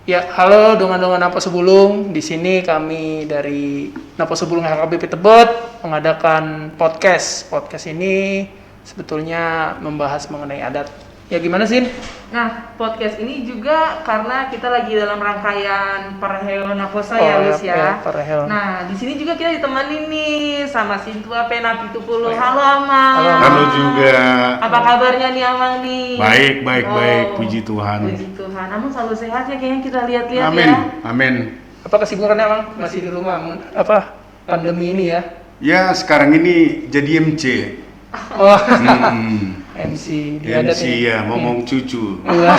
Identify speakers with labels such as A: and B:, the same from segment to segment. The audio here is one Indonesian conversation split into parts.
A: Ya, halo dongan-dongan Napas Sebulung. Di sini kami dari Napas Sebulung HKBP Tebet mengadakan podcast. Podcast ini sebetulnya membahas mengenai adat. Ya gimana sih?
B: Nah, podcast ini juga karena kita lagi dalam rangkaian Parahel Naposa ya, Lus ya.
A: Parahel.
B: Nah, di sini juga kita ditemani nih sama Sintua Penapi Tupulu. Halo Amang.
C: Halo juga.
B: Apa kabarnya nih Amang nih?
C: Baik, puji Tuhan.
B: Puji Tuhan. Amang selalu sehat ya, kayaknya kita lihat-lihat
C: Amin,
B: ya.
C: amin.
A: Apa kesibukannya, Bang? Masih di rumah? Apa pandemi ini ya?
C: Ya, sekarang ini jadi MC.
A: Oh, MC di adat
C: MC ya, ngomong cucu. Nah,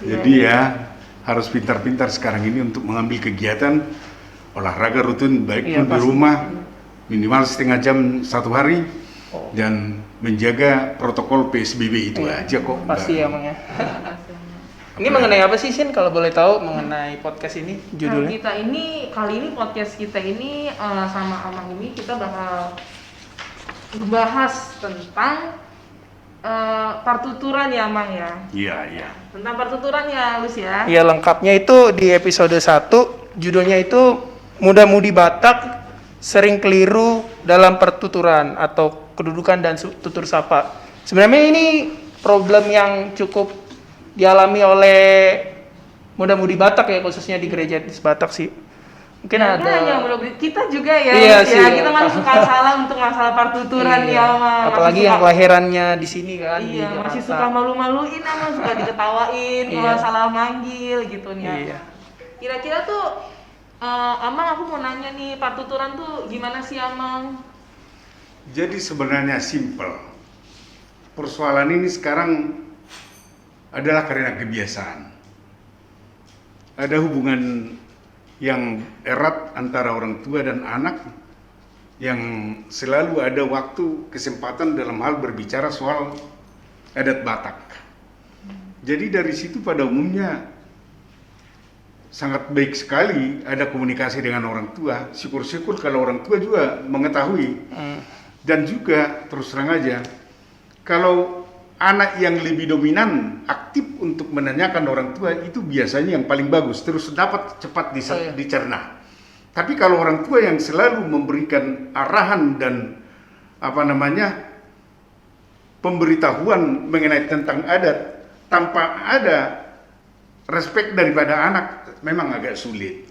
C: jadi ya, harus pintar-pintar sekarang ini untuk mengambil kegiatan olahraga rutin, baik pun di rumah, minimal setengah jam satu hari, dan menjaga protokol PSBB itu aja kok.
A: Pasti ya, Bang ya. Ini mengenai apa sih, Sin? Kalau boleh tahu mengenai podcast ini judulnya?
B: Nah, kali ini podcast kita ini sama Amang ini kita bakal bahas tentang partuturan ya, Amang ya.
C: Iya.
B: Tentang partuturan ya, Lus ya.
A: Ya, lengkapnya itu di episode 1, judulnya itu Muda-mudi Batak sering keliru dalam pertuturan atau kedudukan dan tutur sapa. Sebenarnya ini problem yang cukup dialami oleh muda-mudi Batak ya, khususnya di gereja etnis Batak sih. Mungkin ada
B: kita juga ya,
A: iya
B: Lus,
A: sih,
B: ya. Kita masih suka salah untuk masalah partuturan ya, Amang.
A: Apalagi yang kelahirannya di sini kan.
B: Iya, masih suka malu-maluin, Amang, suka diketawain kalau salah manggil gitu nih.
A: Iya.
B: Kira-kira tuh Amang, aku mau nanya nih, partuturan tuh gimana sih, Amang?
C: Jadi sebenarnya simpel. Persoalan ini sekarang adalah karena kebiasaan. Ada hubungan yang erat antara orang tua dan anak yang selalu ada waktu kesempatan dalam hal berbicara soal adat Batak. Jadi dari situ pada umumnya sangat baik sekali ada komunikasi dengan orang tua. Syukur-syukur kalau orang tua juga mengetahui. Dan juga terus terang aja, kalau anak yang lebih dominan aktif untuk menanyakan orang tua itu biasanya yang paling bagus, terus dapat cepat dicerna. Tapi kalau orang tua yang selalu memberikan arahan dan pemberitahuan mengenai tentang adat tanpa ada respek daripada anak, memang agak sulit.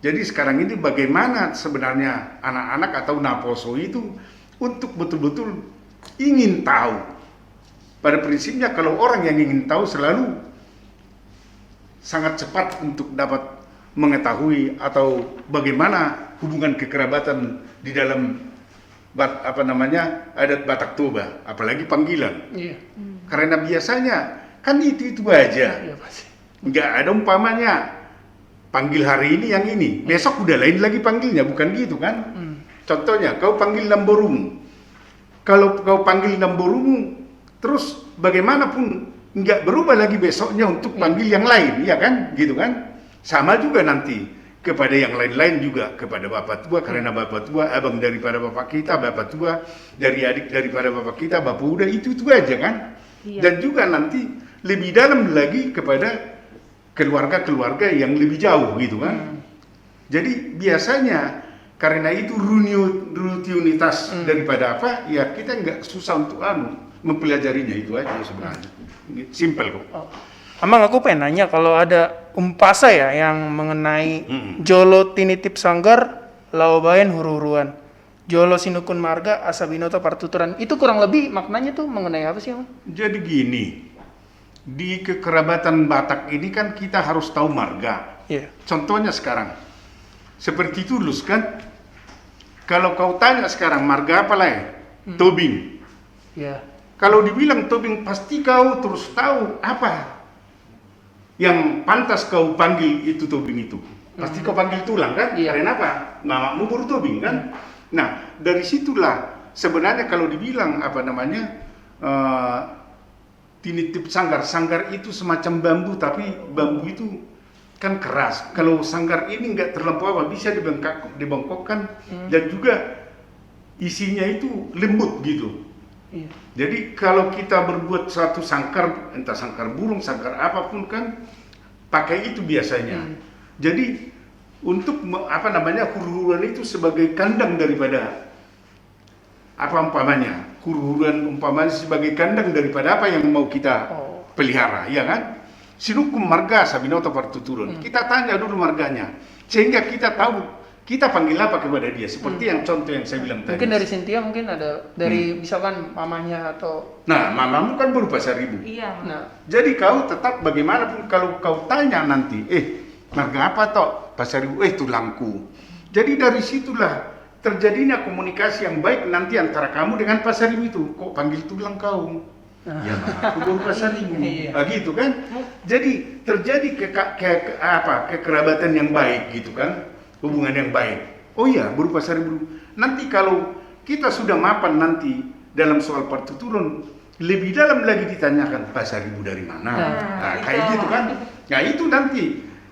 C: Jadi sekarang ini bagaimana sebenarnya anak-anak atau Naposo itu untuk betul-betul ingin tahu. Pada prinsipnya kalau orang yang ingin tahu selalu sangat cepat untuk dapat mengetahui atau bagaimana hubungan kekerabatan di dalam adat Batak Toba, apalagi panggilan.
A: Iya.
C: Karena biasanya kan itu aja.
A: Iya, pasti.
C: Nggak ada umpamanya panggil hari ini yang ini, besok udah lain lagi panggilnya, bukan gitu kan? Contohnya, kau panggil Namborumu. Kalau kau panggil Namborumu, terus bagaimanapun nggak berubah lagi besoknya untuk panggil yang lain, ya kan? Gitu kan? Sama juga nanti kepada yang lain-lain juga, kepada bapak tua, karena bapak tua, abang daripada bapak kita, bapak tua, dari adik daripada bapak kita, bapak udah, itu aja kan? Iya. Dan juga nanti lebih dalam lagi kepada keluarga-keluarga yang lebih jauh gitu kan. Jadi biasanya karena itu rutinitas daripada apa, ya kita nggak susah untuk mempelajarinya, itu aja sebenarnya. Simple kok.
A: Oh. Amang, aku pengen nanya kalau ada umpasa ya yang mengenai Jolo tinitip sanggar laobayan huru-huruan, Jolo sinukun marga asabinoto partuturan, itu kurang lebih maknanya tuh mengenai apa sih, Amang?
C: Jadi gini, di kekerabatan Batak ini kan kita harus tahu marga.
A: Iya.
C: Contohnya sekarang, seperti Tulus kan, kalau kau tanya sekarang marga apa lah ya? Tobing.
A: Iya.
C: Kalau dibilang Tobing, pasti kau terus tahu apa yang pantas kau panggil itu Tobing itu. Pasti kau panggil tulang kan?
A: Iya.
C: Karena apa? Mamamu baru Tobing kan? Nah, dari situlah sebenarnya kalau dibilang apa namanya tinitip sanggar. Sanggar itu semacam bambu, tapi bambu itu kan keras. Kalau sanggar ini nggak terlampau apa, bisa dibengkokkan dan juga isinya itu lembut gitu.
A: Iya.
C: Jadi kalau kita berbuat satu sangkar, entah sangkar burung, sangkar apapun kan pakai itu biasanya. Jadi untuk huru-huruan itu sebagai kandang daripada apa umpamanya, huru-huruan umpamanya sebagai kandang daripada apa yang mau kita pelihara, ya kan? Sinukum marga sabinoto partuturun. Kita tanya dulu marganya, sehingga kita tahu kita panggil apa kepada dia. Seperti yang contoh yang saya bilang tadi.
A: Mungkin dari Cynthia, mungkin ada dari misalkan mamanya atau.
C: Nah, mamamu kan berupa Pasaribu.
B: Iya.
A: Nah,
C: Jadi kau tetap bagaimanapun kalau kau tanya nanti, marga apa toh? Pasaribu, tulangku. Jadi dari situlah terjadinya komunikasi yang baik nanti antara kamu dengan Pasaribu itu. Kok panggil tulang kau? Ya, aku baru Pasaribu.
A: Iya.
C: Gitu kan? Jadi terjadi kekerabatan yang baik gitu kan? Hubungan yang baik. Oh iya, berupa Pasaribu. Nanti kalau kita sudah mapan nanti dalam soal partuturan, lebih dalam lagi ditanyakan Pasaribu dari mana. Nah, kayak gitu kan? Nah, itu nanti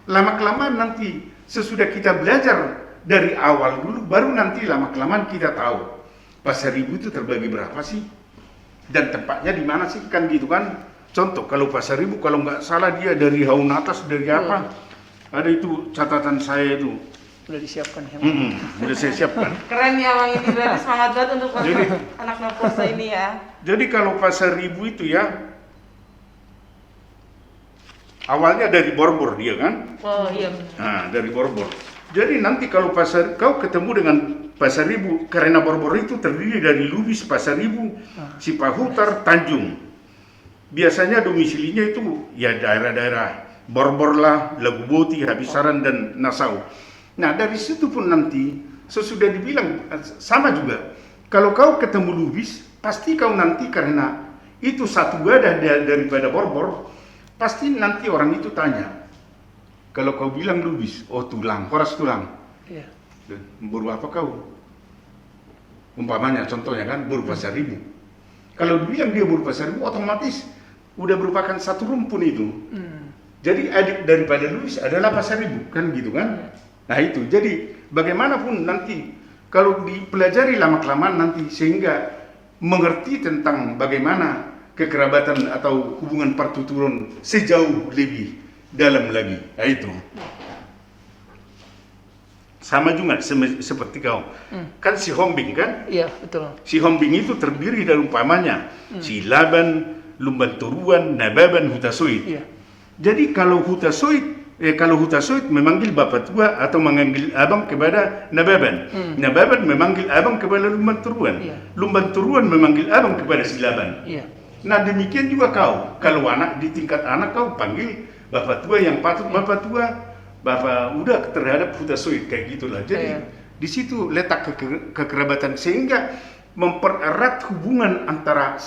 C: lama-kelamaan nanti sesudah kita belajar dari awal dulu, baru nanti lama-kelamaan kita tahu Pasaribu itu terbagi berapa sih? Dan tempatnya di mana sih? Kan gitu kan? Contoh, kalau Pasaribu, kalau nggak salah dia dari Haun atas, dari apa? Ada itu catatan saya itu.
A: udah disiapkan ya.
C: Udah saya siapkan.
B: Keren ya Bang, ini berarti semangat banget untuk
C: Jadi,
B: anak Naposa ini ya.
C: Jadi kalau Pasaribu itu ya awalnya dari Borbor dia kan?
B: Oh iya.
C: Nah, dari Borbor. Jadi nanti kalau kau ketemu dengan Pasaribu, karena Borbor itu terdiri dari Lubis, Pasaribu, Cipahutar, Tanjung. Biasanya domisilinya itu ya daerah-daerah Borbor lah, Laguboti, Habisaran dan Nasau. Nah, dari situ pun nanti sesudah dibilang sama juga. Kalau kau ketemu Lubis, pasti kau nanti karena itu satu wadah daripada Borbor, pasti nanti orang itu tanya. Kalau kau bilang Lubis, oh tulang, horas tulang.
A: Iya.
C: Buru apa kau? Umpamanya contohnya kan buru Pasaribu. Kalau dibilang dia buru Pasaribu, otomatis udah merupakan satu rumpun itu. Jadi adik daripada Lubis adalah Pasaribu, kan gitu kan? Nah itu, jadi bagaimanapun nanti kalau dipelajari lama-kelamaan nanti sehingga mengerti tentang bagaimana kekerabatan atau hubungan partuturan sejauh lebih dalam lagi. Nah itu. Sama juga seperti kau. Kan si Hombing kan?
A: Iya, betul.
C: Si Hombing itu terdiri dari umpamanya si Laban, Lumban Turuan, Nababan, Hutasoit.
A: Iya.
C: Jadi kalau Hutasoit memanggil bapak tua atau memanggil abang kepada Nababan. Nababan memanggil abang kepada Lumban Turuan.
A: Iya.
C: Lumban Turuan memanggil abang kepada si Laban.
A: Iya.
C: Nah demikian juga kau. Kalau anak di tingkat anak kau panggil bapak tua yang patut bapak tua, bapak udah terhadap Hutasoit kayak gitulah. Jadi di situ letak kekerabatan sehingga mempererat hubungan antara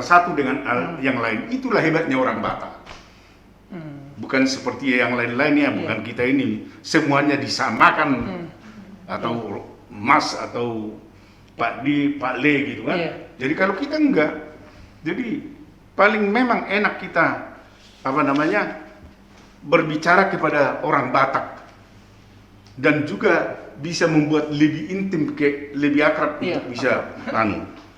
C: satu dengan yang lain. Itulah hebatnya orang Batak. Bukan seperti yang lain-lainnya, bukan kita ini semuanya disamakan atau Mas atau Pak D, Pak Le gitu kan. Jadi kalau kita enggak, jadi paling memang enak kita berbicara kepada orang Batak dan juga bisa membuat lebih intim, lebih akrab untuk bisa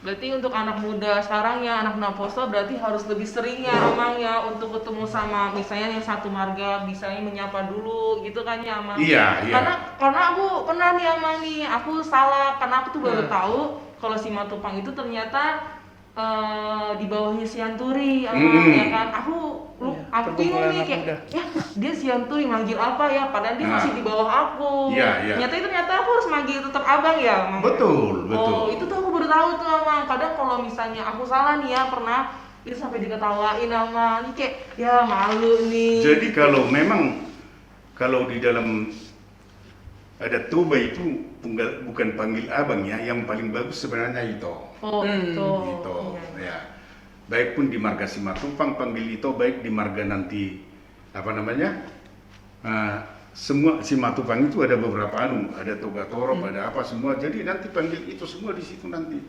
B: Berarti untuk anak muda sekarang ya, anak Naposo berarti harus lebih sering ya Amang ya untuk ketemu sama misalnya yang satu marga, misalnya menyapa dulu gitu kan ya Amang.
C: Iya, iya.
B: Karena aku pernah nih Amang nih, aku salah karena aku tuh baru tahu kalau si Matupang itu ternyata di bawahnya Sianturi Amang ya kan. Aku bingung nih kayak ya dia Sianturi manggil apa ya, padahal dia masih di bawah aku.
C: Iya.
B: Ternyata aku harus manggil tetap abang ya Amang.
C: Betul.
B: Oh, itu tuh aku baru tahu tuh Amang. Kadang kalau misalnya aku salah nih ya, pernah itu sampai diketawain Amang. Ini kayak ya malu nih.
C: Jadi kalau di dalam ada Toba itu bukan panggil abang ya, yang paling bagus sebenarnya Ito.
B: Oh,
C: Ito,
B: iya.
C: ya. Baik pun di marga Simatupang panggil Ito, baik di marga nanti apa namanya? Semua Simatupang itu ada beberapa ada Toga Torop, ada apa semua. Jadi nanti panggil itu semua di situ nanti.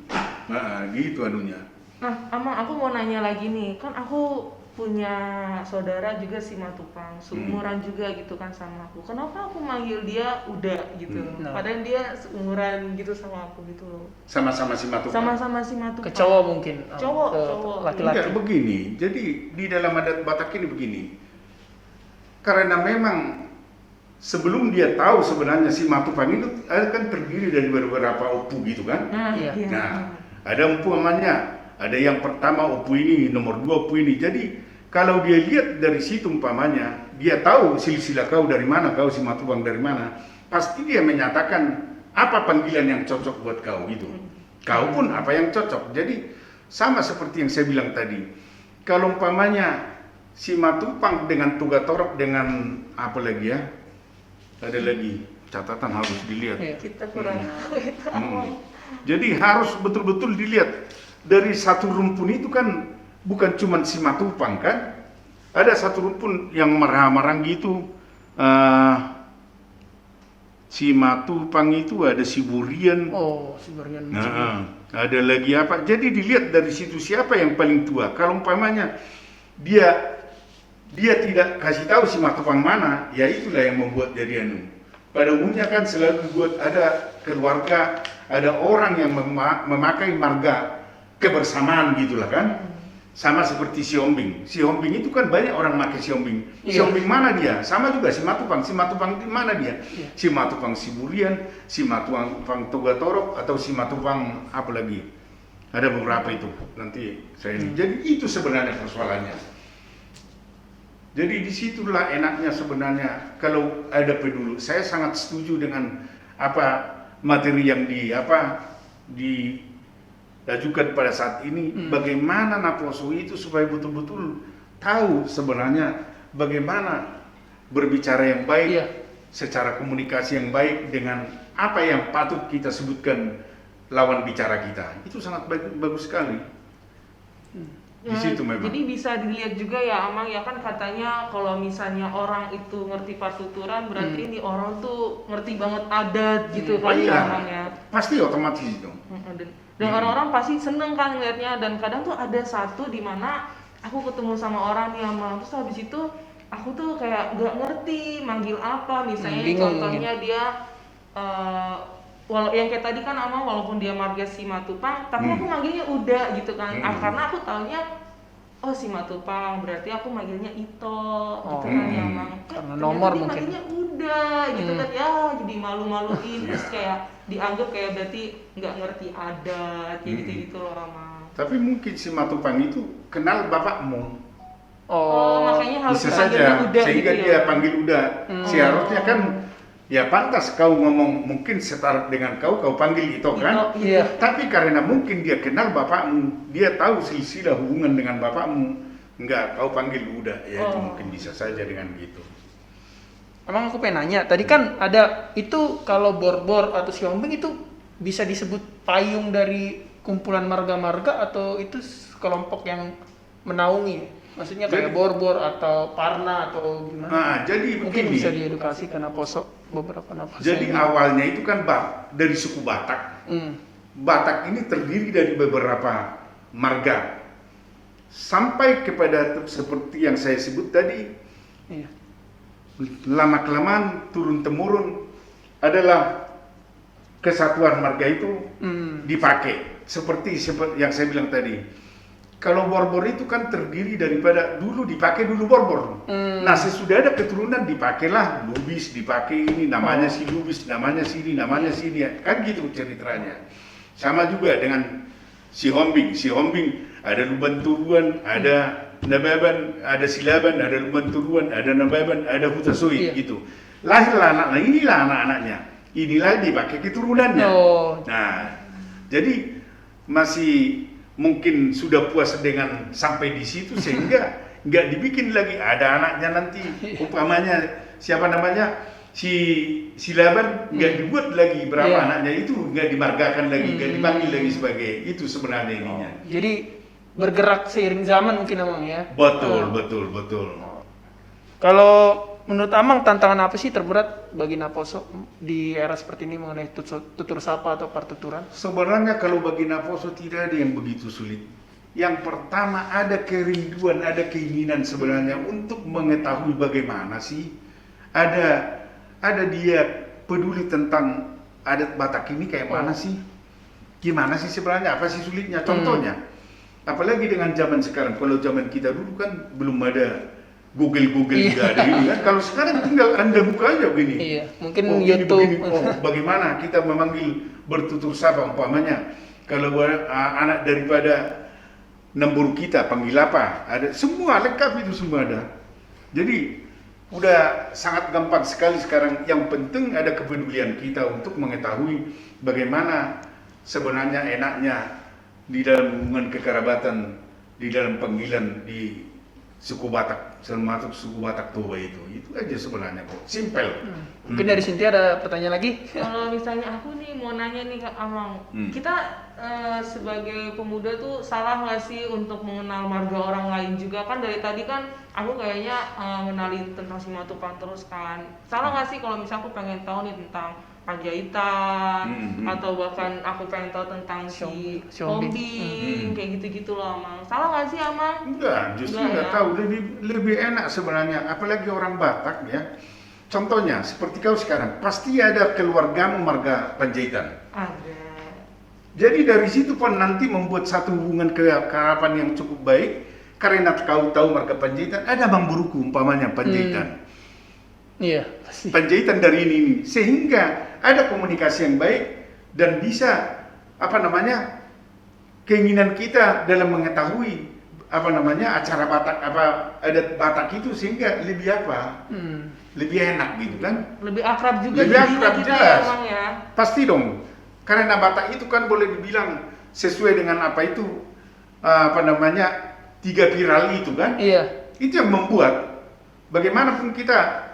C: Nah, gitu anunya.
B: Nah, Amang, aku mau nanya lagi nih. Kan aku punya saudara juga Simatupang, seumuran juga gitu kan sama aku. Kenapa aku manggil dia Uda gitu? Padahal dia seumuran gitu sama aku gitu loh.
C: Sama-sama Simatupang.
B: Sama-sama Simatupang.
A: Ke cowok mungkin.
B: Cowok.
A: Laki-laki.
C: Enggak, begini. Jadi di dalam adat Batak ini begini. Karena memang sebelum dia tahu sebenarnya Simatupang itu kan terdiri dari beberapa opu gitu kan.
A: Iya.
C: Nah, ada umpamanya, ada yang pertama opu ini, nomor 2 opu ini. Jadi kalau dia lihat dari situ umpamanya, dia tahu silsilah kau dari mana, kau Simatupang dari mana, pasti dia menyatakan apa panggilan yang cocok buat kau gitu. Kau pun apa yang cocok. Jadi sama seperti yang saya bilang tadi. Kalau umpamanya Simatupang dengan Toga Torok dengan apa lagi ya? Ada lagi catatan harus dilihat.
B: Kita kurang
C: Jadi harus betul-betul dilihat dari satu rumpun itu kan bukan cuma Simatupang kan? Ada satu rumpun yang marah-marah gitu. Simatupang itu ada Siburian.
A: Oh, Siburian.
C: Ada lagi apa? Jadi dilihat dari situ siapa yang paling tua. Kalau umpamanya dia tidak kasih tahu Simatupang mana, ya itulah yang membuat jadi anu. Pada umumnya kan selalu buat ada keluarga, ada orang yang memakai marga kebersamaan gitulah kan. Sama seperti Siombing. Siombing itu kan banyak orang pakai Siombing. Siombing mana dia? Sama juga Simatupang. Simatupang mana dia? Simatupang Siburian, Simatupang Toga Torok, atau Simatupang apa lagi? Ada beberapa itu. Nanti saya ini. Jadi itu sebenarnya persoalannya. Jadi disitulah enaknya sebenarnya kalau ada peduli. Saya sangat setuju dengan apa materi yang diajukan pada saat ini. Bagaimana Naposo itu supaya betul-betul tahu sebenarnya bagaimana berbicara yang baik, secara komunikasi yang baik dengan apa yang patut kita sebutkan lawan bicara kita. Itu sangat bagus sekali. Di situ memang.
B: Jadi bisa dilihat juga ya Amang ya, kan katanya kalau misalnya orang itu ngerti patuturan berarti ini orang tuh ngerti banget adat gitu kan ya Amang ya.
C: Pasti otomatis itu.
B: Dan orang-orang pasti seneng kan ngeliatnya, dan kadang tuh ada satu di mana aku ketemu sama orang nih Amang, terus habis itu aku tuh kayak nggak ngerti manggil apa, misalnya contohnya dia yang kayak tadi kan Amang, walaupun dia marga Simatupang, tapi aku manggilnya Uda gitu kan. Karena aku taunya oh Simatupang, berarti aku manggilnya Ito gitu kan ya Amang.
A: Karena nomor
B: dia
A: mungkin.
B: manggilnya Uda gitu kan ya, jadi malu-maluin terus kayak dianggap kayak berarti nggak ngerti adat kayak gitu-gitu loh Amang.
C: Tapi mungkin Simatupang itu kenal bapakmu.
B: Oh, makanya harus
C: bisa
B: panggilnya
C: saja,
B: Uda
C: sehingga
B: gitu
C: dia
B: ya.
C: panggil Uda. Seharusnya kan ya pantas kau ngomong mungkin setara dengan kau panggil Ito kan?
B: Iya.
C: Tapi karena mungkin dia kenal bapakmu, dia tahu silsilah hubungan dengan bapakmu, enggak kau panggil Uda, ya itu mungkin bisa saja dengan gitu.
A: Emang aku pengen nanya, tadi kan ada itu kalau Borbor atau Siombing itu bisa disebut payung dari kumpulan marga-marga atau itu kelompok yang menaungi? Maksudnya kayak Borbor atau Parna atau gimana?
C: Nah, jadi
A: mungkin
C: begini.
A: bisa diedukasi ke Naposo, beberapa Naposo.
C: Jadi awalnya itu kan dari suku Batak. Batak ini terdiri dari beberapa marga. Sampai kepada seperti yang saya sebut tadi, lama-kelamaan turun-temurun adalah kesatuan marga itu dipakai. seperti yang saya bilang tadi. Kalau borbor itu kan terdiri daripada dulu dipakai dulu borbor. Nah sesudah ada keturunan dipakailah lubis, dipakai ini namanya si lubis, namanya sini, namanya sini, kan gitu ceritanya. Sama juga dengan si hombing. Si hombing ada luban turuan, ada nababan, ada silaban, ada luban turuan, ada nababan, ada hutasoi gitu. Lahirlah anak, nah inilah anak-anaknya. Inilah dipakai keturunannya. Nah, jadi masih mungkin sudah puas dengan sampai di situ sehingga nggak dibikin lagi ada anaknya nanti umpamanya siapa namanya si Laban nggak dibuat lagi berapa anaknya itu nggak dimargakan lagi nggak dipanggil lagi sebagai itu sebenarnya ininya.
A: Jadi bergerak seiring zaman mungkin Amang ya.
C: Betul.
A: Kalau menurut Amang tantangan apa sih terberat bagi Naposo di era seperti ini mengenai tutur sapa atau partuturan?
C: Sebenarnya kalau bagi Naposo tidak ada yang begitu sulit. Yang pertama ada kerinduan, ada keinginan sebenarnya untuk mengetahui bagaimana sih ada dia peduli tentang adat Batak ini kayak mana sih? Gimana sih sebenarnya? Apa sih sulitnya? Contohnya, apalagi dengan zaman sekarang. Kalau zaman kita dulu kan belum ada Google nggak ada ini kan. Kalau sekarang tinggal Anda buka aja begini.
A: Iya, mungkin
C: YouTube.
A: begini.
C: Bagaimana kita memanggil bertutur sapa umpamanya. Kalau anak daripada nembur kita panggil apa? Ada semua lengkap itu semua ada. Jadi udah sangat gampang sekali sekarang. Yang penting ada kepedulian kita untuk mengetahui bagaimana sebenarnya enaknya di dalam hubungan kekerabatan, di dalam panggilan di suku Batak, termasuk suku Batak Toba itu aja sebenarnya kok, simpel.
A: Mungkin dari Cynthia ada pertanyaan lagi?
B: Kalau misalnya aku nih mau nanya nih Kak Amang, kita sebagai pemuda tuh salah nggak sih untuk mengenal marga orang lain juga? Kan dari tadi kan aku kayaknya ngenalin tentang Simatupang terus kan. Salah nggak sih kalau misalnya aku pengen tahu nih tentang Panjaitan atau bahkan aku pengen tahu tentang si Hombing kayak gitu-gitu loh Amang. Salah nggak sih Amang?
C: Enggak, justru nggak tahu, lebih enak sebenarnya, apalagi orang Batak ya. Contohnya seperti kau sekarang, pasti ada keluargamu marga Panjaitan.
B: Ada.
C: Jadi dari situ pun nanti membuat satu hubungan kekeraban yang cukup baik karena kau tahu marga Panjaitan, ada Bang Buruku umpamanya Panjaitan.
A: Iya, pasti.
C: Panjaitan dari ini sehingga ada komunikasi yang baik dan bisa keinginan kita dalam mengetahui acara Batak adat Batak itu sehingga lebih lebih enak gitu kan,
B: Lebih akrab juga
C: lebih akrab
B: kita
C: jelas
B: ya Amang ya.
C: pasti dong, karena Batak itu kan boleh dibilang sesuai dengan tiga viral itu kan.
A: Iya.
C: Itu yang membuat bagaimanapun kita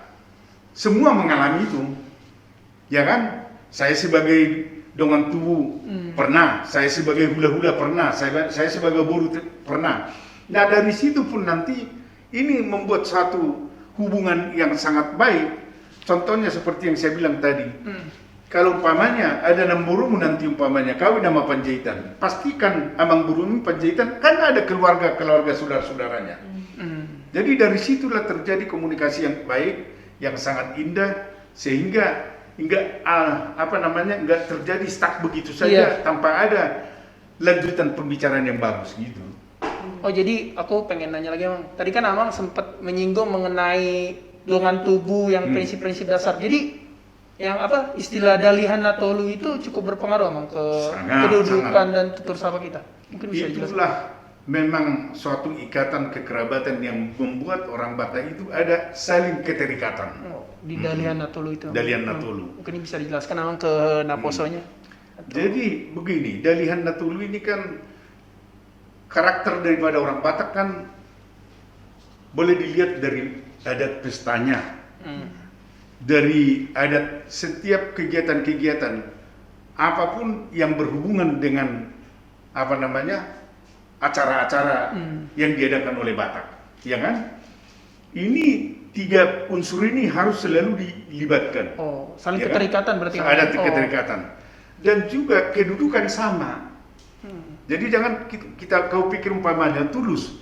C: semua mengalami itu, ya kan? Saya sebagai dongan tubuh pernah, saya sebagai hula-hula pernah, saya sebagai buru pernah. Nah dari situ pun nanti ini membuat satu hubungan yang sangat baik. Contohnya seperti yang saya bilang tadi, kalau umpamanya ada namburumu nanti umpamanya kawin nama Panjaitan, pastikan amang burumu Panjaitan kan ada keluarga saudara-saudaranya. Jadi dari situlah terjadi komunikasi yang baik, yang sangat indah sehingga enggak terjadi stuck begitu saja tanpa ada lanjutan pembicaraan yang bagus gitu.
A: Oh jadi aku pengen nanya lagi Amang. Tadi kan Amang sempat menyinggung mengenai dongan tubuh yang prinsip-prinsip dasar. Jadi yang istilah dalihan natolu itu cukup berpengaruh Amang ke kedudukan dan tutur sapa kita. Mungkin bisa dijelaskan.
C: Itulah memang suatu ikatan kekerabatan yang membuat orang Batak itu ada saling keterikatan.
A: Di dalihan natolu itu.
C: Dalihan natolu.
A: Mungkin bisa dijelaskan Amang ke Naposonya.
C: Jadi begini, dalihan natolu ini kan karakter daripada orang Batak kan boleh dilihat dari adat pestanya, dari adat setiap kegiatan-kegiatan apapun yang berhubungan dengan acara-acara yang diadakan oleh Batak, ya kan? Ini tiga unsur ini harus selalu dilibatkan.
A: Oh, saling
C: ya
A: keterikatan berarti.
C: Ada keterikatan dan juga kedudukan sama. Jadi jangan kau pikir umpamanya tulus,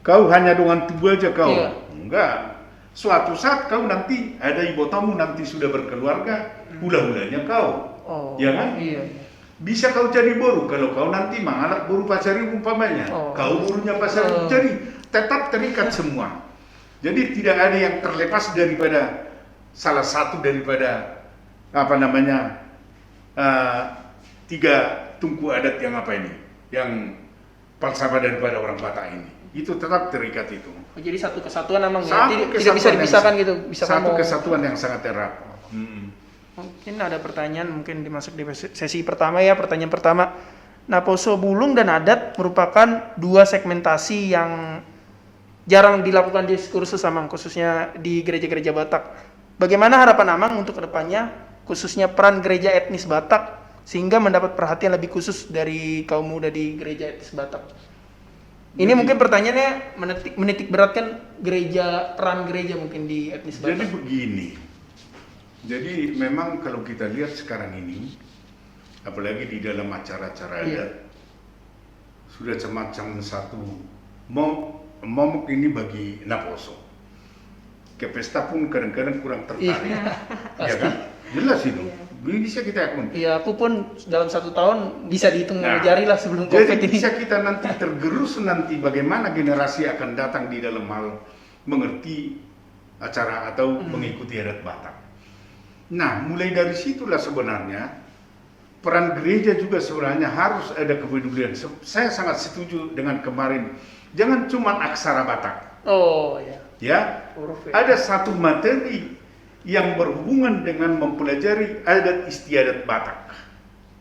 C: kau hanya dengan tubuh aja kau, enggak. Suatu saat kau nanti ada ibu tamu nanti sudah berkeluarga, hula-hulanya kau, ya kan?
A: Iya.
C: bisa kau jadi boru kalau kau nanti menganak boru pacari umpamanya. Kau borunya pacari, jadi tetap terikat semua. Jadi tidak ada yang terlepas daripada salah satu daripada apa namanya tiga tungku adat yang apa ini, yang falsafah daripada orang Batak ini. Itu tetap terikat itu.
A: Jadi satu kesatuan memang
C: Satu
A: ya, tidak bisa dipisahkan gitu. Bisa
C: satu
A: kamu...
C: kesatuan yang sangat erat.
A: Mungkin ada pertanyaan, mungkin dimasuk di sesi pertama ya. Pertanyaan pertama, Naposo Bulung dan adat merupakan dua segmentasi yang jarang dilakukan diskursus Amang, khususnya di gereja-gereja Batak. Bagaimana harapan Amang untuk kedepannya, khususnya peran gereja etnis Batak, sehingga mendapat perhatian lebih khusus dari kaum muda di gereja etnis Batak? Ini mungkin pertanyaannya menitik beratkan peran gereja mungkin di etnis Batak.
C: Jadi begini, jadi memang kalau kita lihat sekarang ini, apalagi di dalam acara-acara adat, sudah semacam satu momok ini bagi Naposo. Ke pesta pun kadang-kadang kurang tertarik, ya kan? Jelas itu, bisa kita akui.
A: Iya, aku pun dalam 1 tahun bisa dihitung jari lah sebelum COVID
C: jadi
A: ini.
C: bisa kita nanti tergerus nanti bagaimana generasi akan datang di dalam hal mengerti acara atau mengikuti adat Batak. Nah, mulai dari situlah sebenarnya peran gereja juga sebenarnya harus ada kepedulian. Saya sangat setuju dengan kemarin, jangan cuma aksara Batak.
A: Oh ya.
C: Ya, ada satu materi yang berhubungan dengan mempelajari adat istiadat Batak.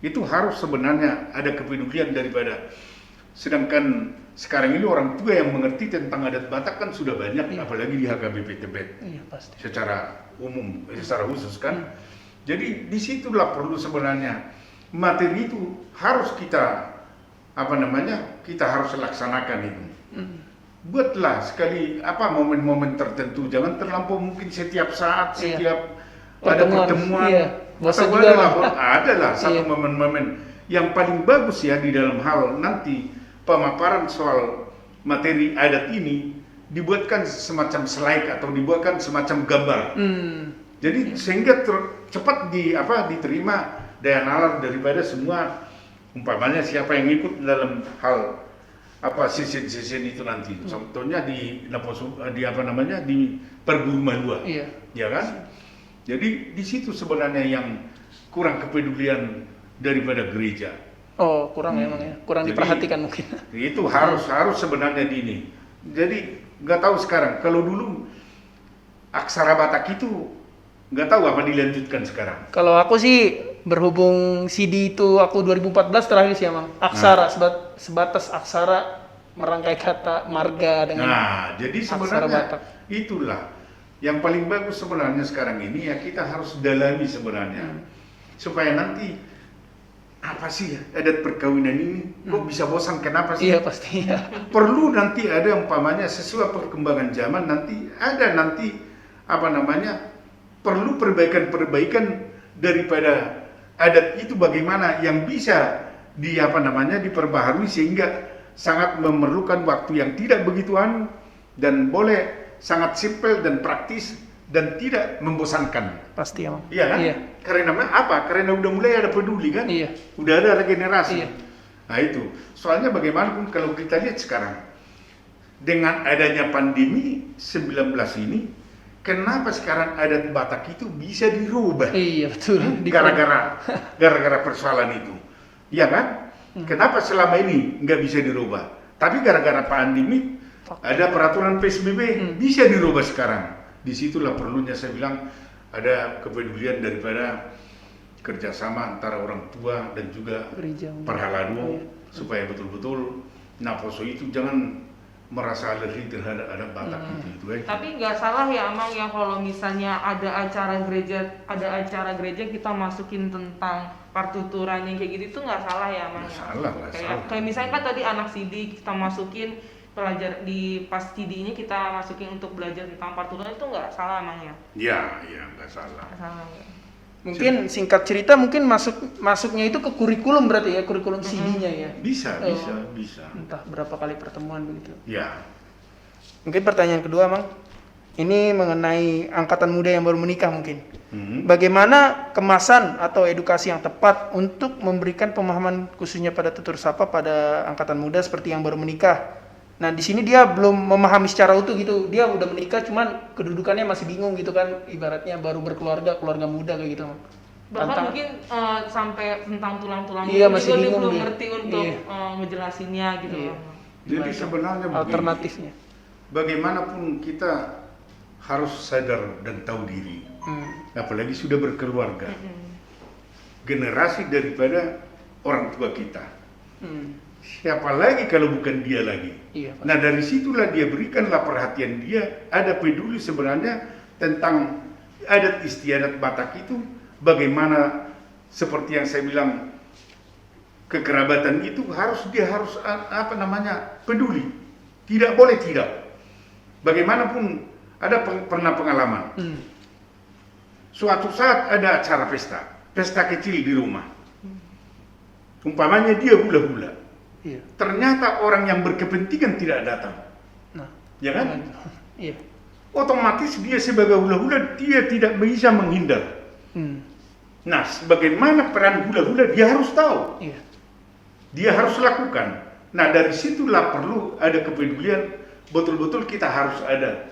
C: Itu harus sebenarnya ada kepedulian daripada. Sedangkan sekarang ini orang tua yang mengerti tentang adat Batak kan sudah banyak, apalagi di HKBP Tebet.
A: Iya, pasti.
C: Secara umum, secara khusus kan. Jadi disitulah perlu sebenarnya materi itu harus kita kita harus laksanakan itu. Buatlah sekali momen-momen tertentu, jangan terlampau mungkin setiap saat, setiap pada pertemuan.
A: Atau
C: adalah satu momen-momen yang paling bagus ya di dalam hal nanti pemaparan soal materi adat ini dibuatkan semacam slide atau dibuatkan semacam gambar. Jadi sehingga cepat diterima daya nalar daripada semua, umpamanya siapa yang ikut dalam hal sesi itu nanti. Contohnya di di Perguru Malua. Ya kan? Jadi di situ sebenarnya yang kurang kepedulian daripada gereja.
A: Oh, kurang memang ya. Kurang diperhatikan mungkin.
C: Itu harus sebenarnya di ini. Jadi nggak tahu sekarang. Kalau dulu aksara Batak itu nggak tahu apa dilanjutkan sekarang.
A: Kalau aku sih berhubung CD itu aku 2014 terakhir sih emang. Aksara sebatas aksara merangkai kata marga dengan
C: jadi
A: aksara
C: sebenarnya
A: Batak.
C: Itulah yang paling bagus sebenarnya sekarang ini ya, kita harus dalami sebenarnya supaya nanti apa sih adat perkawinan ini kok bisa bosan, kenapa sih?
A: Iya pasti ya.
C: Perlu nanti ada umpamanya sesuai perkembangan zaman nanti perlu perbaikan daripada adat itu, bagaimana yang bisa diperbaharui sehingga sangat memerlukan waktu yang tidak begituan dan boleh sangat simpel dan praktis dan tidak membosankan.
A: Pasti emang.
C: Iya kan?
A: Iya.
C: Karena apa? Karena udah mulai ada peduli kan?
A: Iya.
C: Udah ada regenerasi.
A: Iya.
C: Nah itu. Soalnya bagaimanapun kalau kita lihat sekarang dengan adanya pandemi 19 ini, kenapa sekarang adat Batak itu bisa dirubah?
A: Iya betul.
C: Gara-gara persoalan itu, iya kan? Kenapa selama ini nggak bisa dirubah? Tapi gara-gara pandemi ada peraturan PSBB bisa dirubah sekarang. Disitulah perlunya saya bilang ada kepedulian daripada kerjasama antara orang tua dan juga Parhaladu supaya betul-betul Naposo itu jangan merasa alergi terhadap adat Batak itu aja.
B: Tapi nggak salah ya Amang ya kalau misalnya ada acara gereja kita masukin tentang partuturan yang kayak gitu itu nggak salah ya Amang. Kayak misalnya kan tadi anak CD kita masukin pelajar di pas CD-nya kita masukin untuk belajar tentang partuturan itu nggak salah Amang ya?
C: Iya nggak salah.
B: Nggak salah ya.
A: Mungkin singkat cerita mungkin masuknya itu ke kurikulum berarti ya, kurikulum CD-nya ya.
C: Bisa.
A: Entah berapa kali pertemuan begitu.
C: Ya.
A: Mungkin pertanyaan kedua, Mang. Ini mengenai angkatan muda yang baru menikah mungkin. bagaimana kemasan atau edukasi yang tepat untuk memberikan pemahaman khususnya pada tutur sapa pada angkatan muda seperti yang baru menikah. Nah di sini dia belum memahami secara utuh gitu, dia udah menikah cuman kedudukannya masih bingung gitu kan, ibaratnya baru berkeluarga, keluarga muda kayak gitu.
B: Bahkan mungkin sampai tentang tulang-tulang
A: Iya,
B: juga
A: masih
B: dia
A: bingung
B: belum
A: dia.
B: ngerti untuk
A: Iya.
B: ngejelasinnya gitu.
A: Iya.
C: Jadi sebenarnya begini,
A: Alternatifnya.
C: bagaimanapun kita harus sadar dan tahu diri, apalagi sudah berkeluarga, generasi daripada orang tua kita. Siapa lagi kalau bukan dia lagi?
A: Iya, Pak.
C: Nah dari situlah dia berikanlah perhatian dia, ada peduli sebenarnya tentang adat istiadat Batak itu, bagaimana seperti yang saya bilang kekerabatan itu dia harus peduli, tidak boleh tidak. Bagaimanapun ada pernah pengalaman, suatu saat ada acara pesta kecil di rumah, umpamanya dia hula-hula.
A: Iya.
C: Ternyata orang yang berkepentingan tidak datang,
A: Nah,
C: ya kan?
A: iya.
C: Otomatis dia sebagai hula-hula dia tidak bisa menghindar. Nah, sebagaimana peran hula-hula dia harus tahu,
A: Iya.
C: dia harus lakukan. Nah, dari situlah perlu ada kepedulian, betul-betul kita harus ada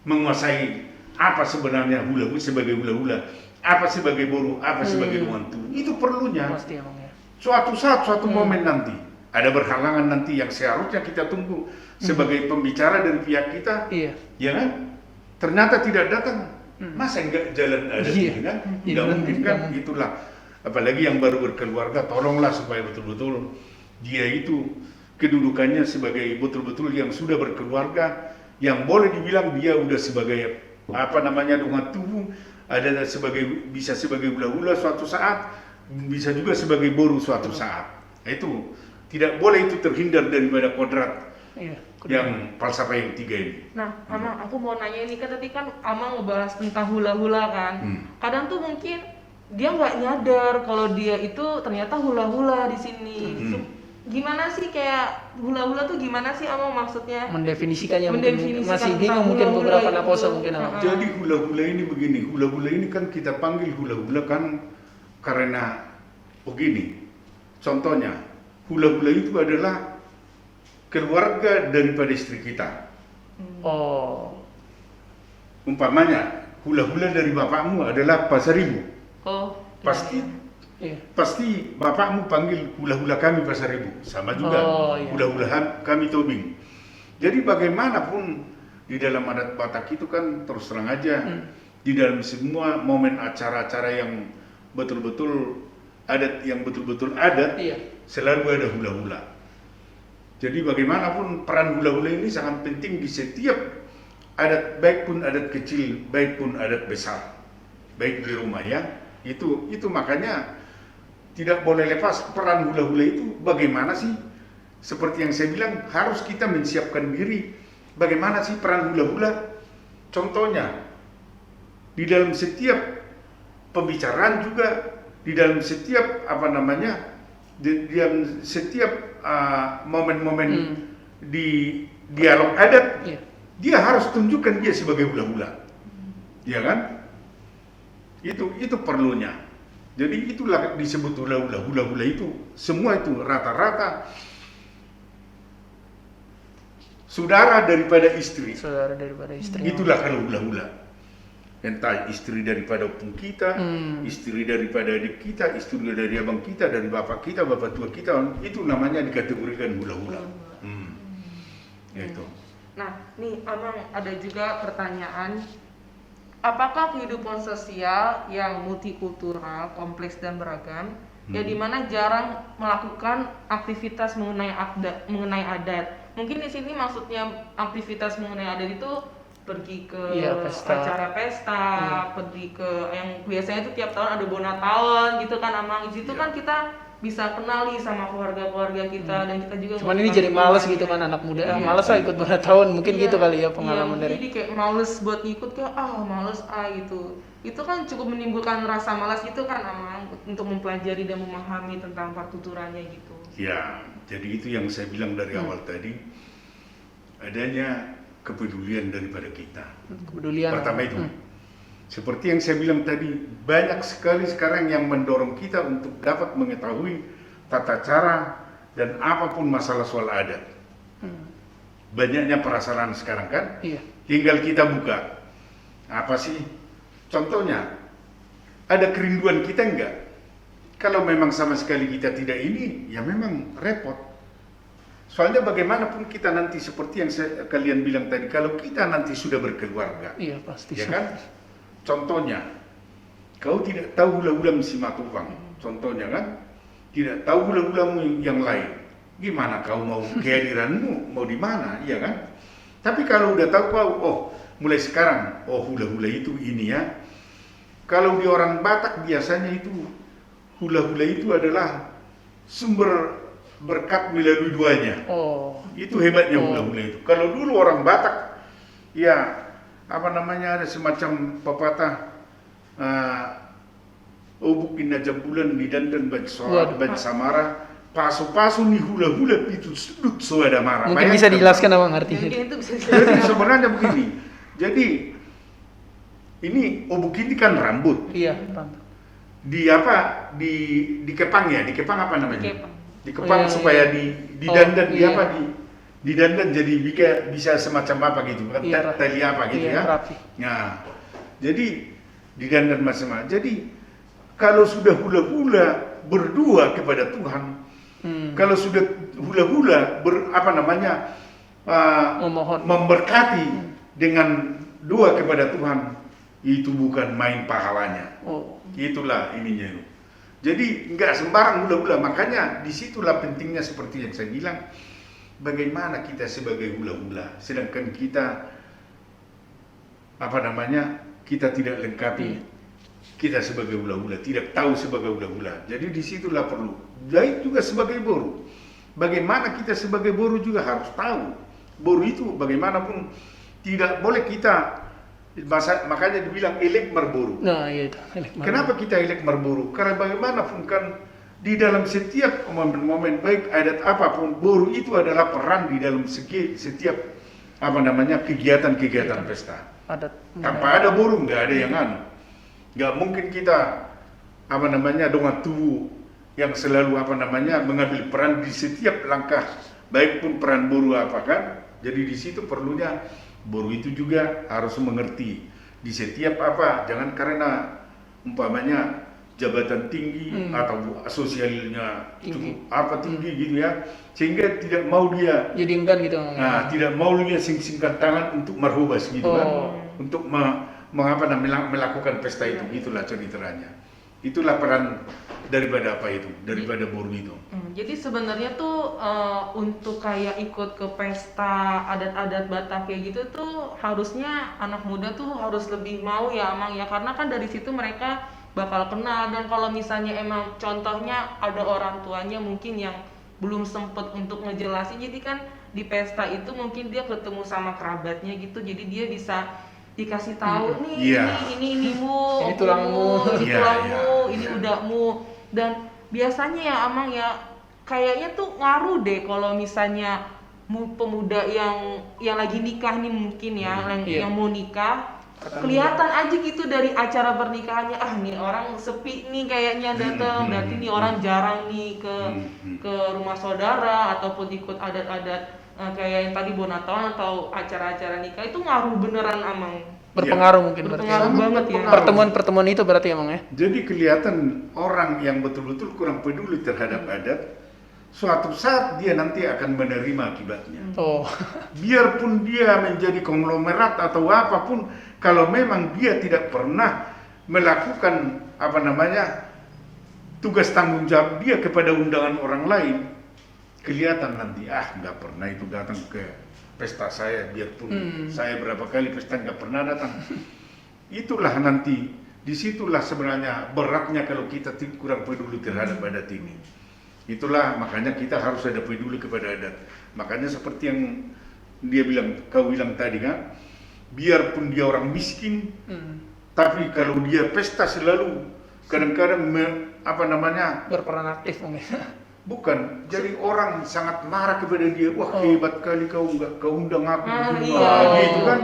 C: menguasai apa sebenarnya hula-hula sebagai hula-hula, apa sebagai boro, apa sebagai nuantu. Itu perlunya.
A: Pasti emang ya.
C: Suatu saat, suatu momen nanti ada berhalangan nanti yang seharusnya kita tunggu sebagai pembicara dari pihak kita,
A: Iya.
C: ya kan? Ternyata tidak datang, masa enggak jalan ada,
A: Iya.
C: kan?
A: Iya,
C: Enggak mungkin kan?
A: benar.
C: Itulah. Apalagi yang baru berkeluarga, tolonglah supaya betul-betul dia itu kedudukannya sebagai betul-betul yang sudah berkeluarga, yang boleh dibilang dia udah sebagai dungan tubuh, ada bisa sebagai hula-hula suatu saat, bisa juga sebagai boru suatu saat. Itu tidak boleh itu terhindar daripada kodrat
A: Iya.
C: yang falsafah yang tiga ini.
B: Nah, Amang, aku mau nanya ini kan tadi kan Amang ngebahas tentang hula-hula kan. Kadang tuh mungkin dia nggak nyadar kalau dia itu ternyata hula-hula di sini. Gimana sih kayak hula-hula tuh gimana sih Amang maksudnya?
A: Mendefinisikannya
B: Mendefinisikan
A: masih
B: tentang
A: bingung mungkin
B: hula-hula
A: beberapa
B: itu.
A: naposa mungkin Abang.
C: Jadi hula-hula ini begini, hula-hula ini kan kita panggil hula-hula kan karena begini. Contohnya, hula-hula itu adalah keluarga daripada istri kita.
A: Oh.
C: Umpamanya, hula-hula dari bapakmu adalah Pasaribu.
B: Oh,
C: Pasti
A: Iya.
C: pasti bapakmu panggil hula-hula kami Pasaribu, sama juga
A: Oh, iya.
C: hula-hula kami Tobing. Jadi bagaimanapun di dalam adat Batak itu kan terus terang aja, di dalam semua momen acara-acara yang betul-betul adat,
A: Iya.
C: selalu ada hula-hula. Jadi bagaimanapun peran hula-hula ini sangat penting di setiap adat, baik pun adat kecil, baik pun adat besar, baik di rumah ya. Itu makanya tidak boleh lepas peran hula-hula itu. Bagaimana sih? Seperti yang saya bilang, harus kita menyiapkan diri. Bagaimana sih peran hula-hula? Contohnya, di dalam setiap pembicaraan juga, di dalam setiap di dalam setiap momen-momen di dialog adat,
A: Iya.
C: dia harus tunjukkan dia sebagai hula-hula, ya kan? Itu perlunya. Jadi itulah disebut hula-hula. Hula-hula itu semua itu rata-rata saudara daripada istri.
A: Saudara daripada istri.
C: Itulah kalau hula-hula. Entah istri daripada opung kita, istri daripada adik kita, istri dari abang kita, dari bapak kita, bapak tua kita, itu namanya dikategorikan hula-hula. Itu.
B: Nah, nih Amang ada juga pertanyaan. Apakah kehidupan sosial yang multikultural, kompleks dan beragam, ya dimana jarang melakukan aktivitas mengenai adat? Mungkin di sini maksudnya aktivitas mengenai adat itu pergi ke
A: pesta.
B: acara pesta, pergi ke yang biasanya itu tiap tahun ada Bonataon gitu kan Amang. Di situ kan kita bisa kenali sama keluarga-keluarga kita dan kita juga
A: Cuman ini jadi males gitu kan anak muda. Males lah ikut tahun mungkin gitu kali ya pengalaman dari.
B: Jadi kayak males buat ngikut kayak males gitu. Itu kan cukup menimbulkan rasa malas gitu kan Amang untuk mempelajari dan memahami tentang partiturannya gitu.
C: Ya, jadi itu yang saya bilang dari awal tadi, adanya kepedulian daripada kita.
A: Kepedulian.
C: Pertama itu. Seperti yang saya bilang tadi, banyak sekali sekarang yang mendorong kita untuk dapat mengetahui tata cara dan apapun masalah soal adat. Banyaknya prasarana sekarang kan,
A: Iya.
C: tinggal kita buka. Apa sih? Contohnya, ada kerinduan kita enggak? Kalau memang sama sekali kita tidak ini, ya memang repot. Soalnya bagaimanapun kita nanti seperti yang kalian bilang tadi, kalau kita nanti sudah berkeluarga,
A: Iya pasti.
C: ya kan? Contohnya, kau tidak tahu hula-hula Simatupang, contohnya kan? Tidak tahu hula-hula yang lain. Gimana kau mau kehadiranmu, mau di mana, iya kan? Tapi kalau udah tahu kau, oh mulai sekarang, oh hula-hula itu ini ya. Kalau di orang Batak biasanya itu hula-hula itu adalah sumber berkat melalui duanya.
A: Oh.
C: Itu hebatnya hula-hula itu. Kalau dulu orang Batak, ya apa namanya, ada semacam pepatah, obukin aja bulan di dandan baj samara, pasu-pasu nih hula-hula itu sudut suada marah.
A: Mungkin bisa dijelaskan abang artinya.
B: Mungkin itu bisa
C: Jadi sebenarnya begini. Jadi ini obuk ini kan rambut.
A: Iya, rambut.
C: Di apa? Di kepang ya, di kepang apa namanya?
B: Dikepang.
C: Di kepang
A: Oh, iya,
C: supaya
A: iya.
C: di dandan di
A: iya.
C: apa di dandan jadi bisa semacam apa gitu kan,
A: Iya,
C: tali apa gitu
A: iya,
C: ya.
A: rapi.
C: Nah, jadi di dandan macam-macam. Jadi kalau sudah hula-hula berdua kepada Tuhan, kalau sudah hula-hula
A: Memohon.
C: memberkati dengan doa kepada Tuhan, itu bukan main pahalanya.
A: Oh.
C: Itulah ininya. Jadi nggak sembarang hula-hula, makanya disitulah pentingnya seperti yang saya bilang, bagaimana kita sebagai hula-hula, sedangkan kita kita tidak lengkapi, kita sebagai hula-hula tidak tahu sebagai hula-hula. Jadi disitulah perlu. Baik juga sebagai boru. Bagaimana kita sebagai boru juga harus tahu. Boru itu bagaimanapun tidak boleh kita, makanya dibilang elek merboru.
A: Nah, iya itu.
C: Kenapa kita elek merboru? Karena bagaimanapun kan di dalam setiap momen-momen baik adat apapun, boru itu adalah peran di dalam setiap kegiatan-kegiatan pesta.
A: Adat.
C: Tanpa ada boru nggak ada yang nggak mungkin kita dongat tubuh yang selalu mengambil peran di setiap langkah, baik pun peran boru apa kan. Jadi di situ perlunya boru itu juga harus mengerti di setiap jangan karena umpamanya jabatan tinggi atau sosialnya cukup tinggi gitu ya, sehingga tidak mau dia
A: jadi enggan gitu.
C: tidak mau dia singkat tangan untuk marhubas gitu kan, untuk melakukan pesta itu. Itulah ceritanya, itulah peran daripada daripada boru itu.
B: Jadi sebenarnya tuh untuk kayak ikut ke pesta adat-adat Batak kayak gitu tuh harusnya anak muda tuh harus lebih mau ya Amang ya, karena kan dari situ mereka bakal kenal. Dan kalau misalnya emang contohnya ada orang tuanya mungkin yang belum sempet untuk ngejelasin, jadi kan di pesta itu mungkin dia ketemu sama kerabatnya gitu, jadi dia bisa dikasih tahu nih, ini mu,
A: ini tulangmu,
B: ini tulangmu, ini udahmu. Dan biasanya ya Amang ya, kayaknya tuh ngaruh deh kalau misalnya pemuda yang lagi nikah nih mungkin ya, yang mau nikah, kelihatan aja gitu dari acara pernikahannya, nih orang sepi nih kayaknya datang, berarti nih orang jarang nih ke rumah saudara ataupun ikut adat-adat kayak yang tadi Bonatoan atau acara-acara nikah. Itu ngaruh beneran Amang.
A: Berpengaruh mungkin berarti.
B: Berpengaruh banget ya.
A: Pertemuan-pertemuan itu berarti Amang ya.
C: Jadi kelihatan orang yang betul-betul kurang peduli terhadap adat, suatu saat dia nanti akan menerima akibatnya.
A: Oh.
C: Biarpun dia menjadi konglomerat atau apapun, kalau memang dia tidak pernah melakukan tugas tanggung jawab dia kepada undangan orang lain, kelihatan nanti nggak pernah itu datang ke pesta saya, biarpun saya berapa kali pesta nggak pernah datang. Itulah nanti, disitulah sebenarnya beratnya kalau kita kurang peduli terhadap adat ini. Itulah makanya kita harus ada peduli kepada adat. Makanya seperti yang kau bilang tadi kan, biarpun dia orang miskin, tapi kalau dia pesta selalu kadang-kadang
A: berperan aktif mungkin.
C: Bukan, jadi orang sangat marah kepada dia. Wah hebat kali kau undang aku, gitu kan?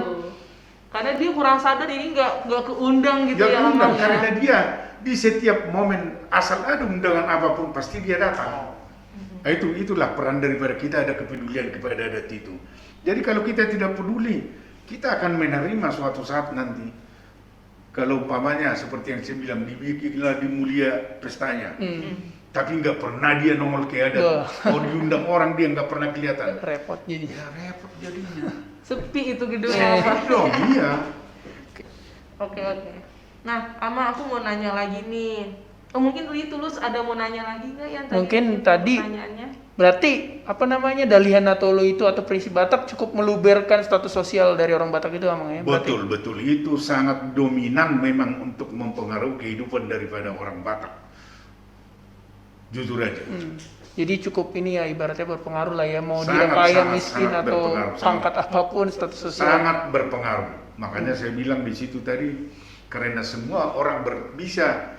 B: karena dia kurang sadar ini nggak keundang gitu
C: Gak
B: ya
C: undang,
B: Amang ya.
C: karena dia di setiap momen asal ada undangan apapun pasti dia datang. Nah, itulah peran daripada kita, ada kepedulian kepada adat itu. Jadi kalau kita tidak peduli, kita akan menerima suatu saat nanti. Kalau umpamanya seperti yang saya bilang, dibikinlah di mulia pestanya, tapi nggak pernah dia nongol ke adat. Mau diundang orang dia nggak pernah kelihatan.
A: Repot jadi.
C: Ya repot jadinya.
B: Sepi itu gedungnya.
C: Sepi dong, iya.
B: Oke. Nah, Ama aku mau nanya lagi nih. Oh, mungkin Tulus ada mau nanya lagi nggak yang tadi?
A: Mungkin tadi
B: pertanyaannya?
A: berarti apa namanya Dalihan Natolo itu atau prinsip Batak cukup meluberkan status sosial dari orang Batak itu Amang ya? Berarti?
C: Betul, itu sangat dominan memang untuk mempengaruhi kehidupan daripada orang Batak. Jujur aja.
A: Jadi cukup ini ya ibaratnya berpengaruh lah ya, mau dia
C: Sangat,
A: kaya
C: sangat,
A: miskin
C: sangat
A: atau
C: berpengaruh,
A: pangkat apapun status sosial.
C: Sangat berpengaruh. Makanya saya bilang di situ tadi, karena semua orang bisa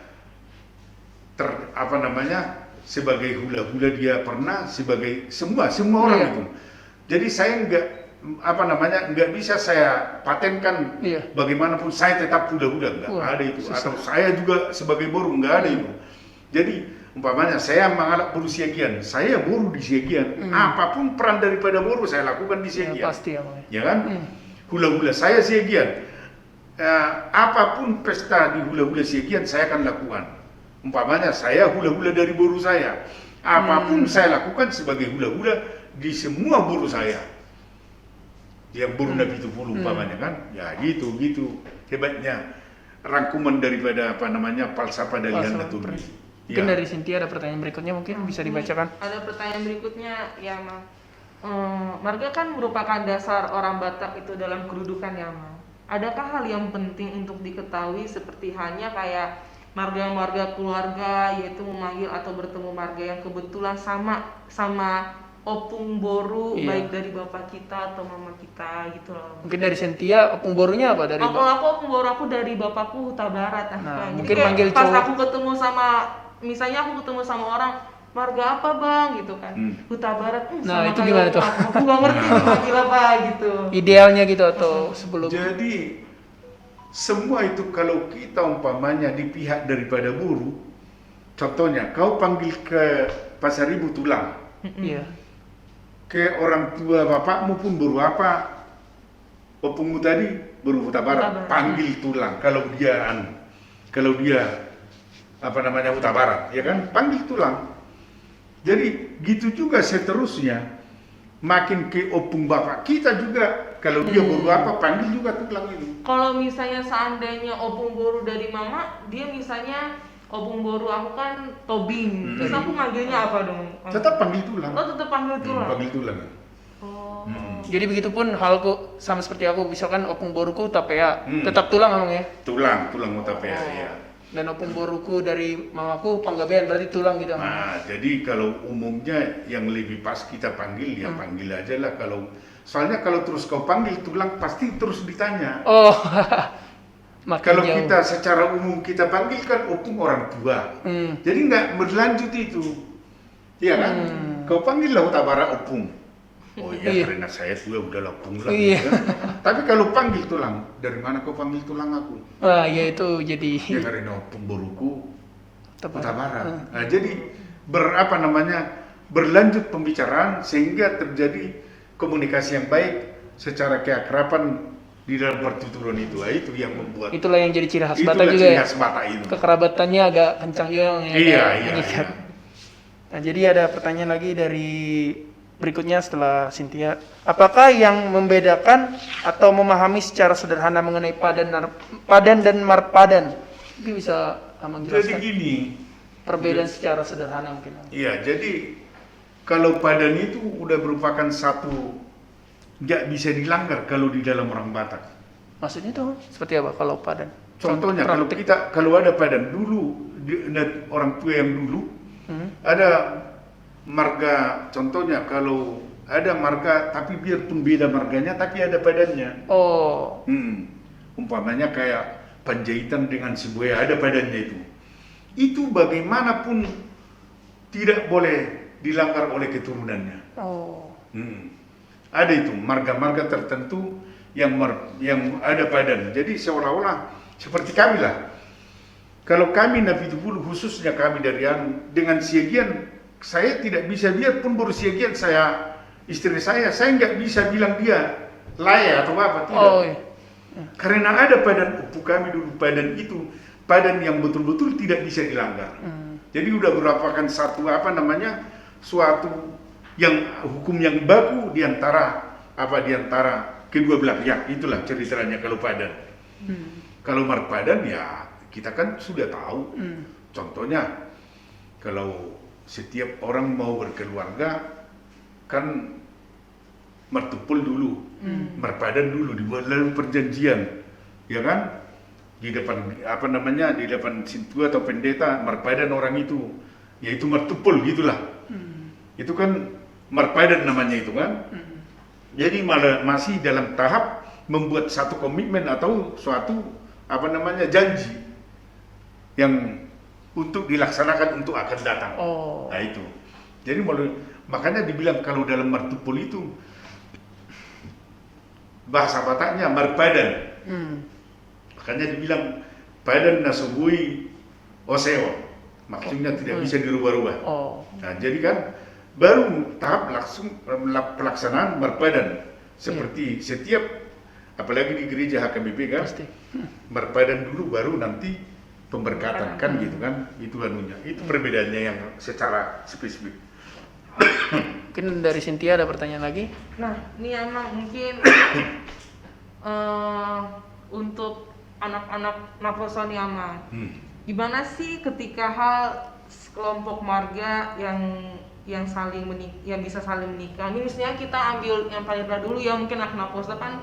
C: sebagai hula-hula dia pernah, sebagai semua orang
A: Iya.
C: itu. Jadi saya nggak bisa saya patenkan bagaimanapun saya tetap hula-hula, nggak
A: Wah,
C: ada itu.
A: susah.
C: Atau saya juga sebagai boru, nggak ada itu. Jadi umpamanya saya mengalak boru Siagian, saya boru di Siagian. Apapun peran daripada boru saya lakukan di
A: Ya,
C: Siagian.
A: pasti Amang.
C: Ya kan? Hula-hula saya Siagian. Apapun pesta di hula-hula Siagian saya akan lakukan. Umpamanya saya hula-hula dari boru saya. Apapun saya lakukan sebagai hula-hula di semua boru saya. Yang boru Nabi Tupulu umpamanya kan. Ya gitu hebatnya rangkuman daripada falsafah Dalihan Natolo.
A: Mungkin dari Cynthia ada pertanyaan berikutnya mungkin bisa dibacakan.
B: Ada pertanyaan berikutnya ya Mang. Marga kan merupakan dasar orang Batak itu dalam kedudukan ya Mang. Adakah hal yang penting untuk diketahui seperti hanya kayak marga-marga keluarga, yaitu memanggil atau bertemu marga yang kebetulan sama opung boru, baik dari bapak kita atau mama kita gitu loh.
A: Mungkin dari Cynthia opung borunya apa dari?
B: Kalau aku opung boru aku dari bapakku Huta Barat.
A: Nah,
B: Jadi
A: mungkin
B: kayak
A: manggil
B: pas
A: cowok.
B: aku ketemu sama, misalnya aku ketemu sama orang, marga apa bang gitu kan, Huta Barat.
A: Nah,
B: sama
A: itu
B: kayak
A: gimana tuh?
B: Aku nggak ngerti nih manggil apa gitu.
A: Idealnya gitu atau sebelum?
C: Jadi semua itu kalau kita umpamanya di pihak daripada buruh, contohnya kau panggil ke Pasar Ibu Tulang,
A: Iya.
C: ke orang tua bapakmu pun buruh apa, opungmu tadi buruh Huta Barat, panggil Tulang. Kalau dia Huta Barat, ya kan, panggil Tulang. Jadi gitu juga seterusnya. Makin ke opung bapak kita juga, kalau dia buruh apa, panggil juga Tulang itu.
B: Kalau misalnya seandainya opung boru dari mama, dia misalnya opung boru aku kan Tobing, terus aku manggilnya apa dong?
C: Tetap panggil Tulang.
B: Oh tetap panggil Tulang.
C: Panggil Tulang.
B: Oh.
A: Jadi begitupun halku sama seperti aku, misalkan opung boruku Tapea, tetap Tulang Amang ya.
C: Tulang Utapea, ya.
A: Dan opung boruku dari mamaku Panggabean, berarti Tulang gitu. Amang.
C: Nah, jadi kalau umumnya yang lebih pas kita panggil, ya panggil aja lah. Soalnya kalau terus kau panggil Tulang, pasti terus ditanya.
A: Oh. Makin
C: Kalau
A: jauh.
C: kita secara umum kita panggil kan opung orang tua. Jadi nggak berlanjut itu. Iya kan? Kau panggil lah Huta Barat opung. Oh iya, karena saya tua udah opung lah.
A: Iya.
C: Ya. Tapi kalau panggil Tulang, dari mana kau panggil Tulang aku?
A: Wah, ya itu jadi
C: Ya karena opung boruku
A: tepat.
C: Huta Barat. Nah, jadi berlanjut pembicaraan sehingga terjadi komunikasi yang baik secara keakraban di dalam pertuturan itu. Nah, itu yang membuat
A: Itulah yang jadi ciri khas
C: itulah
A: Batak juga
C: ciri
A: ya.
C: khas Batak itu.
A: Kekerabatannya agak kencang juga Amang ya.
C: Iya.
A: Nah, jadi ada pertanyaan lagi dari berikutnya setelah Cynthia. Apakah yang membedakan atau memahami secara sederhana mengenai padan dan marpadan? Mungkin bisa Amang
C: Jadi
A: jelaskan
C: gini,
A: perbedaan secara sederhana mungkin.
C: iya, jadi kalau padan itu udah merupakan satu nggak bisa dilanggar kalau di dalam orang Batak.
A: Maksudnya tuh seperti apa kalau padan?
C: Contohnya
A: Praktik.
C: kalau ada padan dulu orang tua yang dulu ada marga, contohnya kalau ada marga tapi biarpun beda marganya tapi ada padannya.
A: Oh.
C: Umpamanya kayak Panjaitan dengan Sibuaya ada padannya itu. Itu bagaimanapun tidak boleh dilanggar oleh keturunannya.
A: Oh.
C: Ada itu marga-marga tertentu yang ada padan. Jadi seolah-olah seperti kami lah. Kalau kami Nabi Tupulu, khususnya kami dari dengan Siagian, saya tidak bisa, biarpun baru Siagian istri saya nggak bisa bilang dia layak atau apa, tidak.
A: Oh, iya.
C: Karena ada padan upu kami dulu, padan itu padan yang betul-betul tidak bisa dilanggar. Jadi udah merupakan suatu hukum yang baku di antara kedua belah pihak. Itulah ceritanya kalau padan. Kalau marpadan ya kita kan sudah tahu. Contohnya kalau setiap orang mau berkeluarga kan mertupul dulu, marpadan dulu, dibuat lalu perjanjian, ya kan? Di depan di depan sintua atau pendeta marpadan orang itu, yaitu mertupul gitulah. Itu kan marpadan namanya itu kan. Jadi masih dalam tahap membuat satu komitmen atau suatu janji yang untuk dilaksanakan untuk akan datang. Nah itu. Jadi makanya dibilang kalau dalam martupul itu bahasa Bataknya marpadan. Makanya dibilang padan nasubui oseo. Maksudnya tidak bisa dirubah-rubah. Nah, jadi kan baru tahap pelaksanaan marpadan. Seperti setiap, apalagi di gereja HKBP kan, marpadan dulu baru nanti pemberkatan kan gitu kan. Itu anunya. Itu perbedaannya yang secara spesifik.
A: Mungkin dari Cynthia ada pertanyaan lagi?
B: Nah, ini emang mungkin untuk anak-anak Naposo nih Amang. Gimana sih ketika kelompok marga yang bisa saling menikah? Ini misalnya kita ambil yang paling berat dulu ya, mungkin anak Naposo kan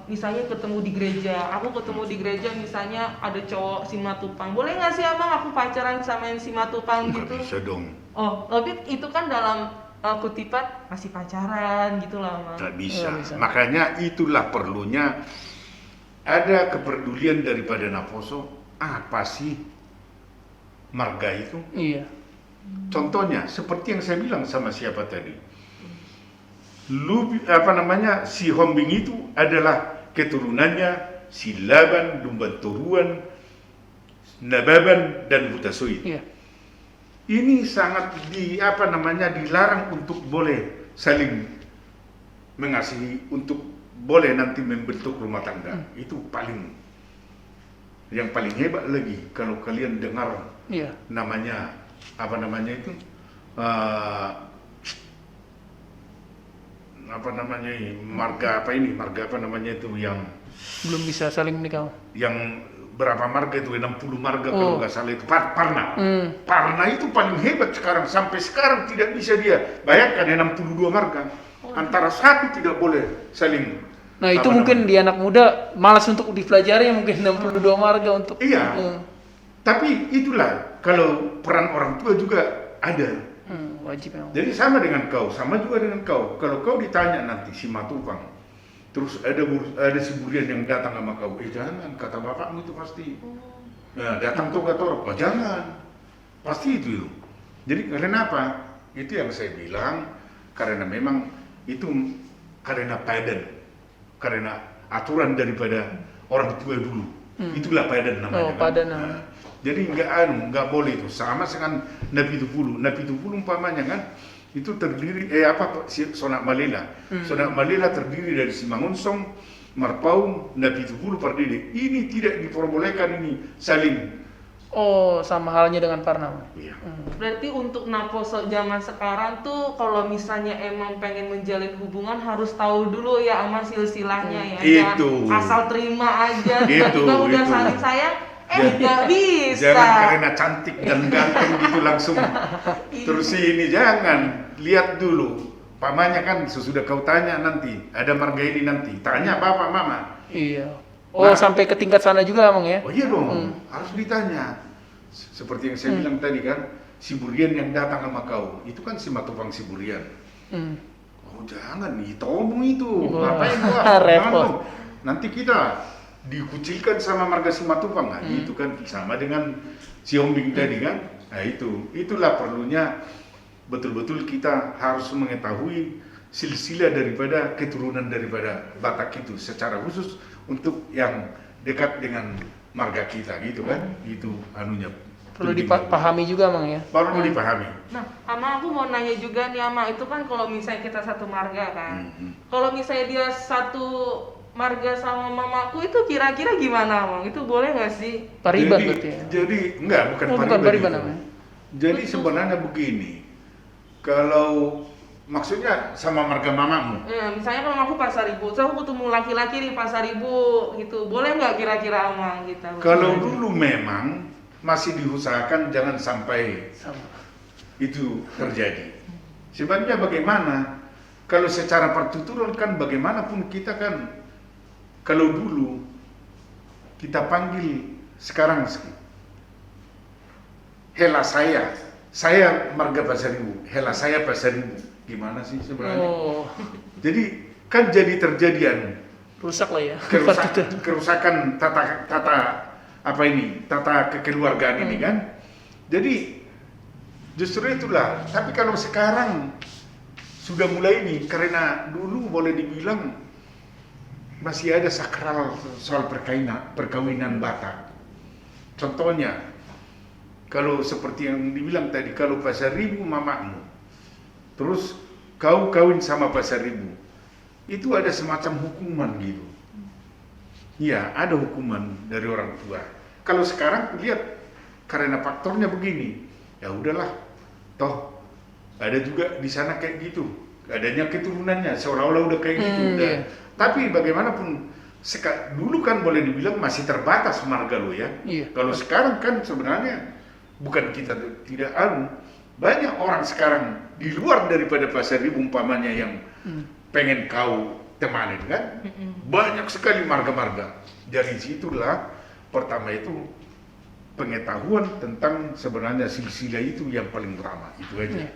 B: misalnya ketemu di gereja. Aku ketemu di gereja misalnya ada cowok Simatupang. Boleh nggak sih Abang aku pacaran sama yang Simatupang gitu?
C: Nggak bisa dong.
B: Tapi itu kan dalam kutipan masih pacaran gitu lah Bang.
C: Tak bisa. Makanya itulah perlunya ada kepedulian daripada Naposo. Apa sih marga itu?
A: Iya.
C: Contohnya seperti yang saya bilang sama siapa tadi. Si Hombing itu adalah keturunannya si Laban, Lumban Turuan, Nababan dan Hutasoit.
A: Iya.
C: Ini sangat dilarang untuk boleh saling mengasihi, untuk boleh nanti membentuk rumah tangga. Itu yang paling hebat lagi kalau kalian dengar namanya marga itu yang
A: belum bisa saling menikah.
C: Yang berapa marga itu, 60 marga kalau nggak salah itu, Parna. Parna itu paling hebat sekarang, sampai sekarang tidak bisa dia. Bayangkan 62 marga, antara satu tidak boleh saling.
A: Nah itu mungkin di anak muda malas untuk dipelajari, mungkin 62 marga untuk.
C: Iya, tapi itulah kalau peran orang tua juga ada.
A: Wajib memang.
C: Jadi sama juga dengan kau. Kalau kau ditanya nanti si Matupang, terus ada si Burian yang datang sama kau, jangan, kata bapakmu itu pasti. Nah, datang tuh kata orang, jangan, pasti itu. Jadi karena apa? Itu yang saya bilang, karena memang itu karena padan, karena aturan daripada orang tua dulu. Itulah padan namanya.
A: Padan.
C: Nah, jadi nggak boleh itu. Sama dengan Nabi Tupulu umpamanya kan, itu terdiri Sonak Malela. Sonak Malela terdiri dari Simangonsong, Marpaung, Nabi Tupulu, Pardede. Ini tidak diperbolehkan ini saling.
A: Sama halnya dengan Parna.
C: Iya.
B: Berarti untuk Naposo zaman sekarang tuh kalau misalnya emang pengen menjalin hubungan harus tahu dulu ya sama silsilahnya ya.
C: Itu.
B: Asal terima aja, tiba-tiba udah saling sayang. Nggak bisa.
C: Jangan karena cantik dan ganteng gitu langsung. Terus ini jangan, lihat dulu. Pamannya kan sesudah kau tanya nanti, ada marga ini nanti, tanya bapak mama.
A: Iya. Sampai ke tingkat sana juga Bang ya?
C: Iya dong, harus ditanya. Seperti yang saya bilang tadi kan, si Burian yang datang sama kau, itu kan si Matupang si Burian. Jangan, itu omong itu. Ngapain gua?
A: Repot.
C: Nanti kita dikucilkan sama marga si Matupang. Nah, itu kan sama dengan si Hombing tadi kan. Nah, itulah perlunya betul-betul kita harus mengetahui silsilah daripada keturunan daripada Batak itu secara khusus untuk yang dekat dengan marga kita gitu kan, itu anunya
A: Perlu
C: penting.
A: dipahami juga Mang ya.
C: Perlu dipahami.
B: Nah, Ama aku mau nanya juga nih Ama, itu kan kalau misalnya kita satu marga kan, kalau misalnya dia satu marga sama mamaku itu kira-kira gimana Mang? Itu boleh nggak sih?
A: Pariban berarti ya.
C: Jadi enggak, bukan
A: Oh, bukan
C: pariban
A: pariban
C: itu.
A: namanya.
C: Jadi sebenarnya begini, kalau maksudnya sama marga mamamu,
B: Ya, misalnya kalau aku Pasaribu, terus aku ketemu laki-laki di Pasaribu gitu, boleh nggak kira-kira Ama kita?
C: kalau dulu memang masih diusahakan jangan sampai
A: Sama.
C: itu terjadi. Sebabnya bagaimana? Kalau secara pertuturan kan bagaimanapun kita kan, kalau dulu kita panggil sekarang hela saya marga Pasaribu, hela saya Pasaribu, gimana sih sebenarnya?
A: Oh,
C: Jadi kan jadi terjadian
A: rusak lah ya.
C: kerusakan tata kekeluargaan ini kan. Jadi justru itulah. Tapi kalau sekarang sudah mulai ini, karena dulu boleh dibilang masih ada sakral soal perkawinan Batak. Contohnya, kalau seperti yang dibilang tadi, kalau Pasaribu mamamu, terus kau kawin sama Pasaribu, itu ada semacam hukuman gitu. Iya, ada hukuman dari orang tua. Kalau sekarang lihat karena faktornya begini, ya udahlah, toh ada juga di sana kayak gitu, adanya keturunannya seolah-olah udah kayak gitu. Udah.
A: Iya.
C: Tapi bagaimanapun dulu kan boleh dibilang masih terbatas marga lo ya.
A: Iya.
C: Kalau sekarang kan sebenarnya bukan kita tidak banyak orang sekarang di luar daripada Pasaribu umpamanya yang pengen kau temanin kan. Banyak sekali marga-marga. Dari situlah pertama itu pengetahuan tentang sebenarnya silsilah itu yang paling utama, itu aja.
A: Iya.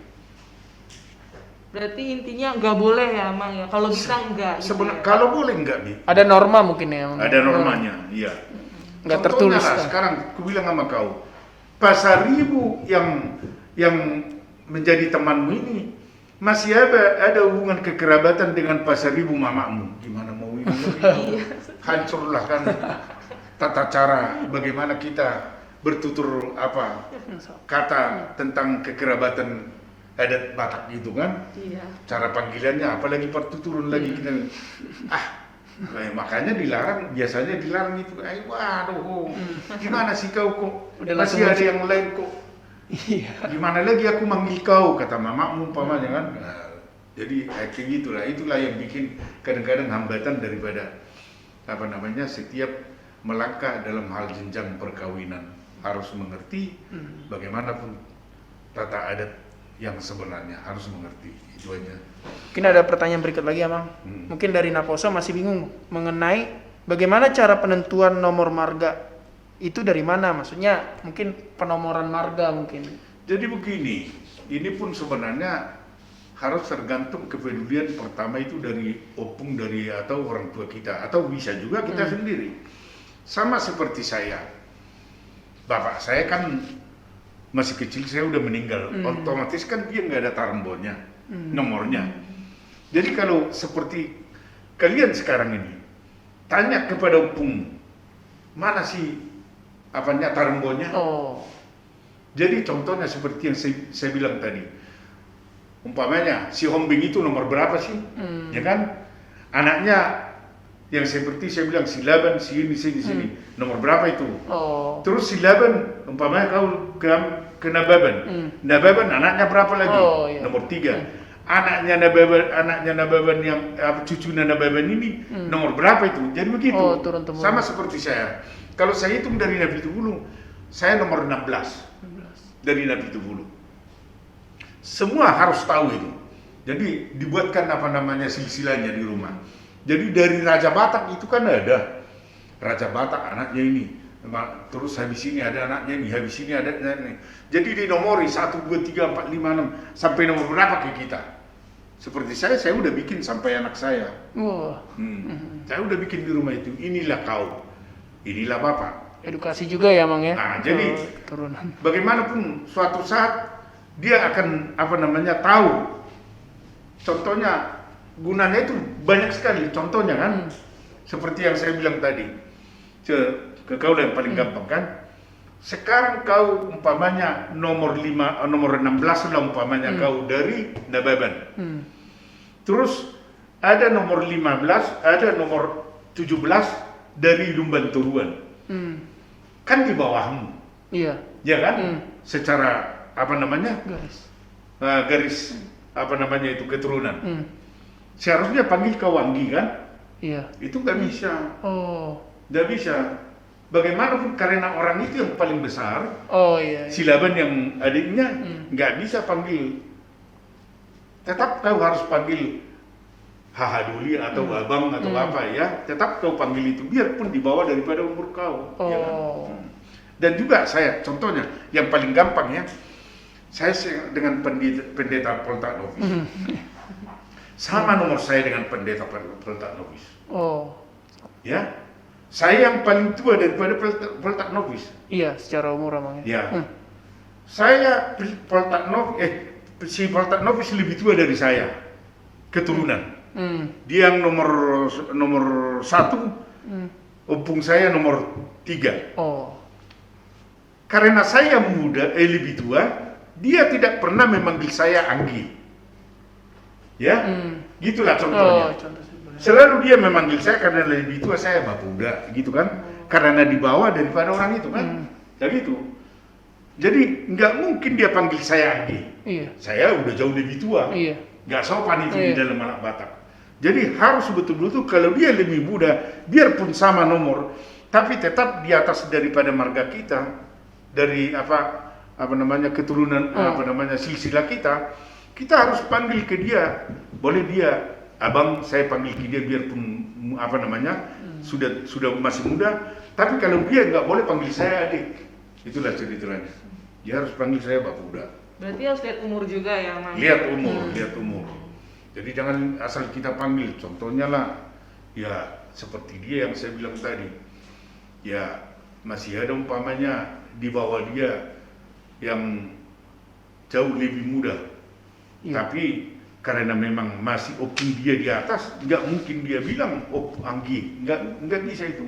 B: Berarti intinya nggak boleh ya Mang ya, kalau bisa enggak gitu ya?
C: Kalau boleh enggak Bi?
A: Ada norma mungkin ya. Mang.
C: Ada normanya, iya.
A: Nggak
C: Contohnya
A: tertulis
C: lah,
A: lah.
C: sekarang aku bilang sama kau, Pasaribu yang menjadi temanmu ini masih ada hubungan kekerabatan dengan Pasaribu mamamu. Gimana mau ini? Hancurlah kan tata cara bagaimana kita bertutur kata tentang kekerabatan adat Batak gitu kan.
B: Iya.
C: Cara panggilannya apalagi pertuturan lagi kita. Makanya biasanya dilarang itu. Waduh, gimana sih kau kok
A: Udah
C: masih
A: langsung
C: ada yang lain kok.
A: Iya.
C: Gimana lagi aku manggil kau, kata mamamu umpamanya kan. Nah, jadi kayak gitulah, itulah yang bikin kadang-kadang hambatan daripada setiap melangkah dalam hal jenjang perkawinan. Harus mengerti bagaimanapun tata adat yang sebenarnya, harus mengerti, itu aja.
A: Mungkin ada pertanyaan berikut lagi ya Mang. Mungkin dari Naposo masih bingung mengenai bagaimana cara penentuan nomor marga. Itu dari mana? Maksudnya mungkin penomoran marga mungkin.
C: Jadi begini, ini pun sebenarnya harus tergantung kepedulian pertama itu dari opung atau orang tua kita, atau bisa juga kita sendiri. Sama seperti saya, bapak saya kan masih kecil, saya udah meninggal, otomatis kan dia nggak ada tarembonya, nomornya. Jadi kalau seperti kalian sekarang ini, tanya kepada opung, mana sih tarembonya?
A: Oh.
C: Jadi contohnya seperti yang saya bilang tadi, umpamanya si Hombing itu nomor berapa sih, ya kan? Anaknya yang seperti saya bilang si Laban, si ini, nomor berapa itu?
A: Oh.
C: Terus si Laban, umpamanya kau ke Nababan, Nababan anaknya berapa lagi?
A: Oh, iya.
C: Nomor 3. Anaknya Nababan yang cucunya Nababan ini nomor berapa itu? Jadi begitu.
A: Oh, turun-temurun.
C: Sama seperti saya. Kalau saya hitung dari Nabi Tubulu, saya nomor 16 dari Nabi Tubulu. Semua harus tahu itu. Jadi dibuatkan silsilahnya di rumah. Jadi dari Raja Batak itu kan ada Raja Batak anaknya ini, terus habis ini ada anaknya ini, habis ini ada anaknya ini. Jadi dinomori 1, 2, 3, 4, 5, 6 sampai nomor berapa ke kita. Seperti saya udah bikin sampai anak saya.
A: Wah.
C: Saya udah bikin di rumah itu. Inilah kau, inilah bapak.
A: Edukasi juga ya Mang ya.
C: Nah, jadi
A: turunan.
C: bagaimanapun suatu saat dia akan tahu. Contohnya gunanya itu banyak sekali. Contohnya kan, seperti yang saya bilang tadi, ke kau yang paling gampang kan. Sekarang kau umpamanya nomor 16 lah umpamanya kau dari Nababan. Terus ada nomor 15, ada nomor 17 dari Lumban Turuan. Kan di bawahmu.
A: Iya.
C: Ya kan? Secara apa namanya? Garis apa namanya itu keturunan. Seharusnya panggil kau Anggi kan?
A: Iya.
C: Itu nggak bisa.
A: Oh.
C: Nggak bisa. Bagaimanapun karena orang itu yang paling besar.
A: Oh iya.
C: Silaban yang adiknya nggak bisa panggil. Tetap kau harus panggil Hahaduli atau Abang atau apa ya. Tetap kau panggil itu biarpun di bawah daripada umur kau.
A: Oh.
C: Ya kan? Dan juga saya contohnya yang paling gampang ya. Saya dengan pendeta Poltak Novis. Sama nomor saya dengan pendeta Poltak Novis.
A: Oh.
C: Ya. Saya yang paling tua daripada Poltak Novis.
A: Iya, secara umur emang ya.
C: Ya. Saya si Poltak Novis lebih tua dari saya. Keturunan. Dia yang nomor 1. Opung saya nomor 3.
A: Oh.
C: Karena saya lebih tua, dia tidak pernah memanggil saya Anggi. Ya. Gitulah contohnya.
A: Oh, contoh sebenarnya.
C: Selalu dia memanggil saya karena lebih tua, saya Bapuda, gitu kan? Karena di bawah daripada orang itu kan? Ya gitu. Jadi nggak mungkin dia panggil saya Anggi.
A: Iya.
C: Saya udah jauh lebih tua.
A: Iya.
C: Nggak sopan itu di dalam anak Batak. Jadi harus betul-betul kalau dia lebih muda, biarpun sama nomor, tapi tetap di atas daripada marga kita, dari apa namanya keturunan silsilah kita harus panggil ke dia. Boleh dia Abang, saya panggil ke dia biarpun sudah masih muda, tapi kalau dia nggak boleh panggil saya adik. Itulah ceritanya. Dia harus panggil saya Bapuda.
B: Berarti harus lihat umur juga ya, Mang?
C: Lihat umur. Jadi jangan asal kita panggil. Contohnya lah, ya seperti dia yang saya bilang tadi. Ya masih ada umpamanya di bawah dia yang jauh lebih muda. Tapi karena memang masih opung dia di atas, nggak mungkin dia bilang Anggi, nggak bisa itu.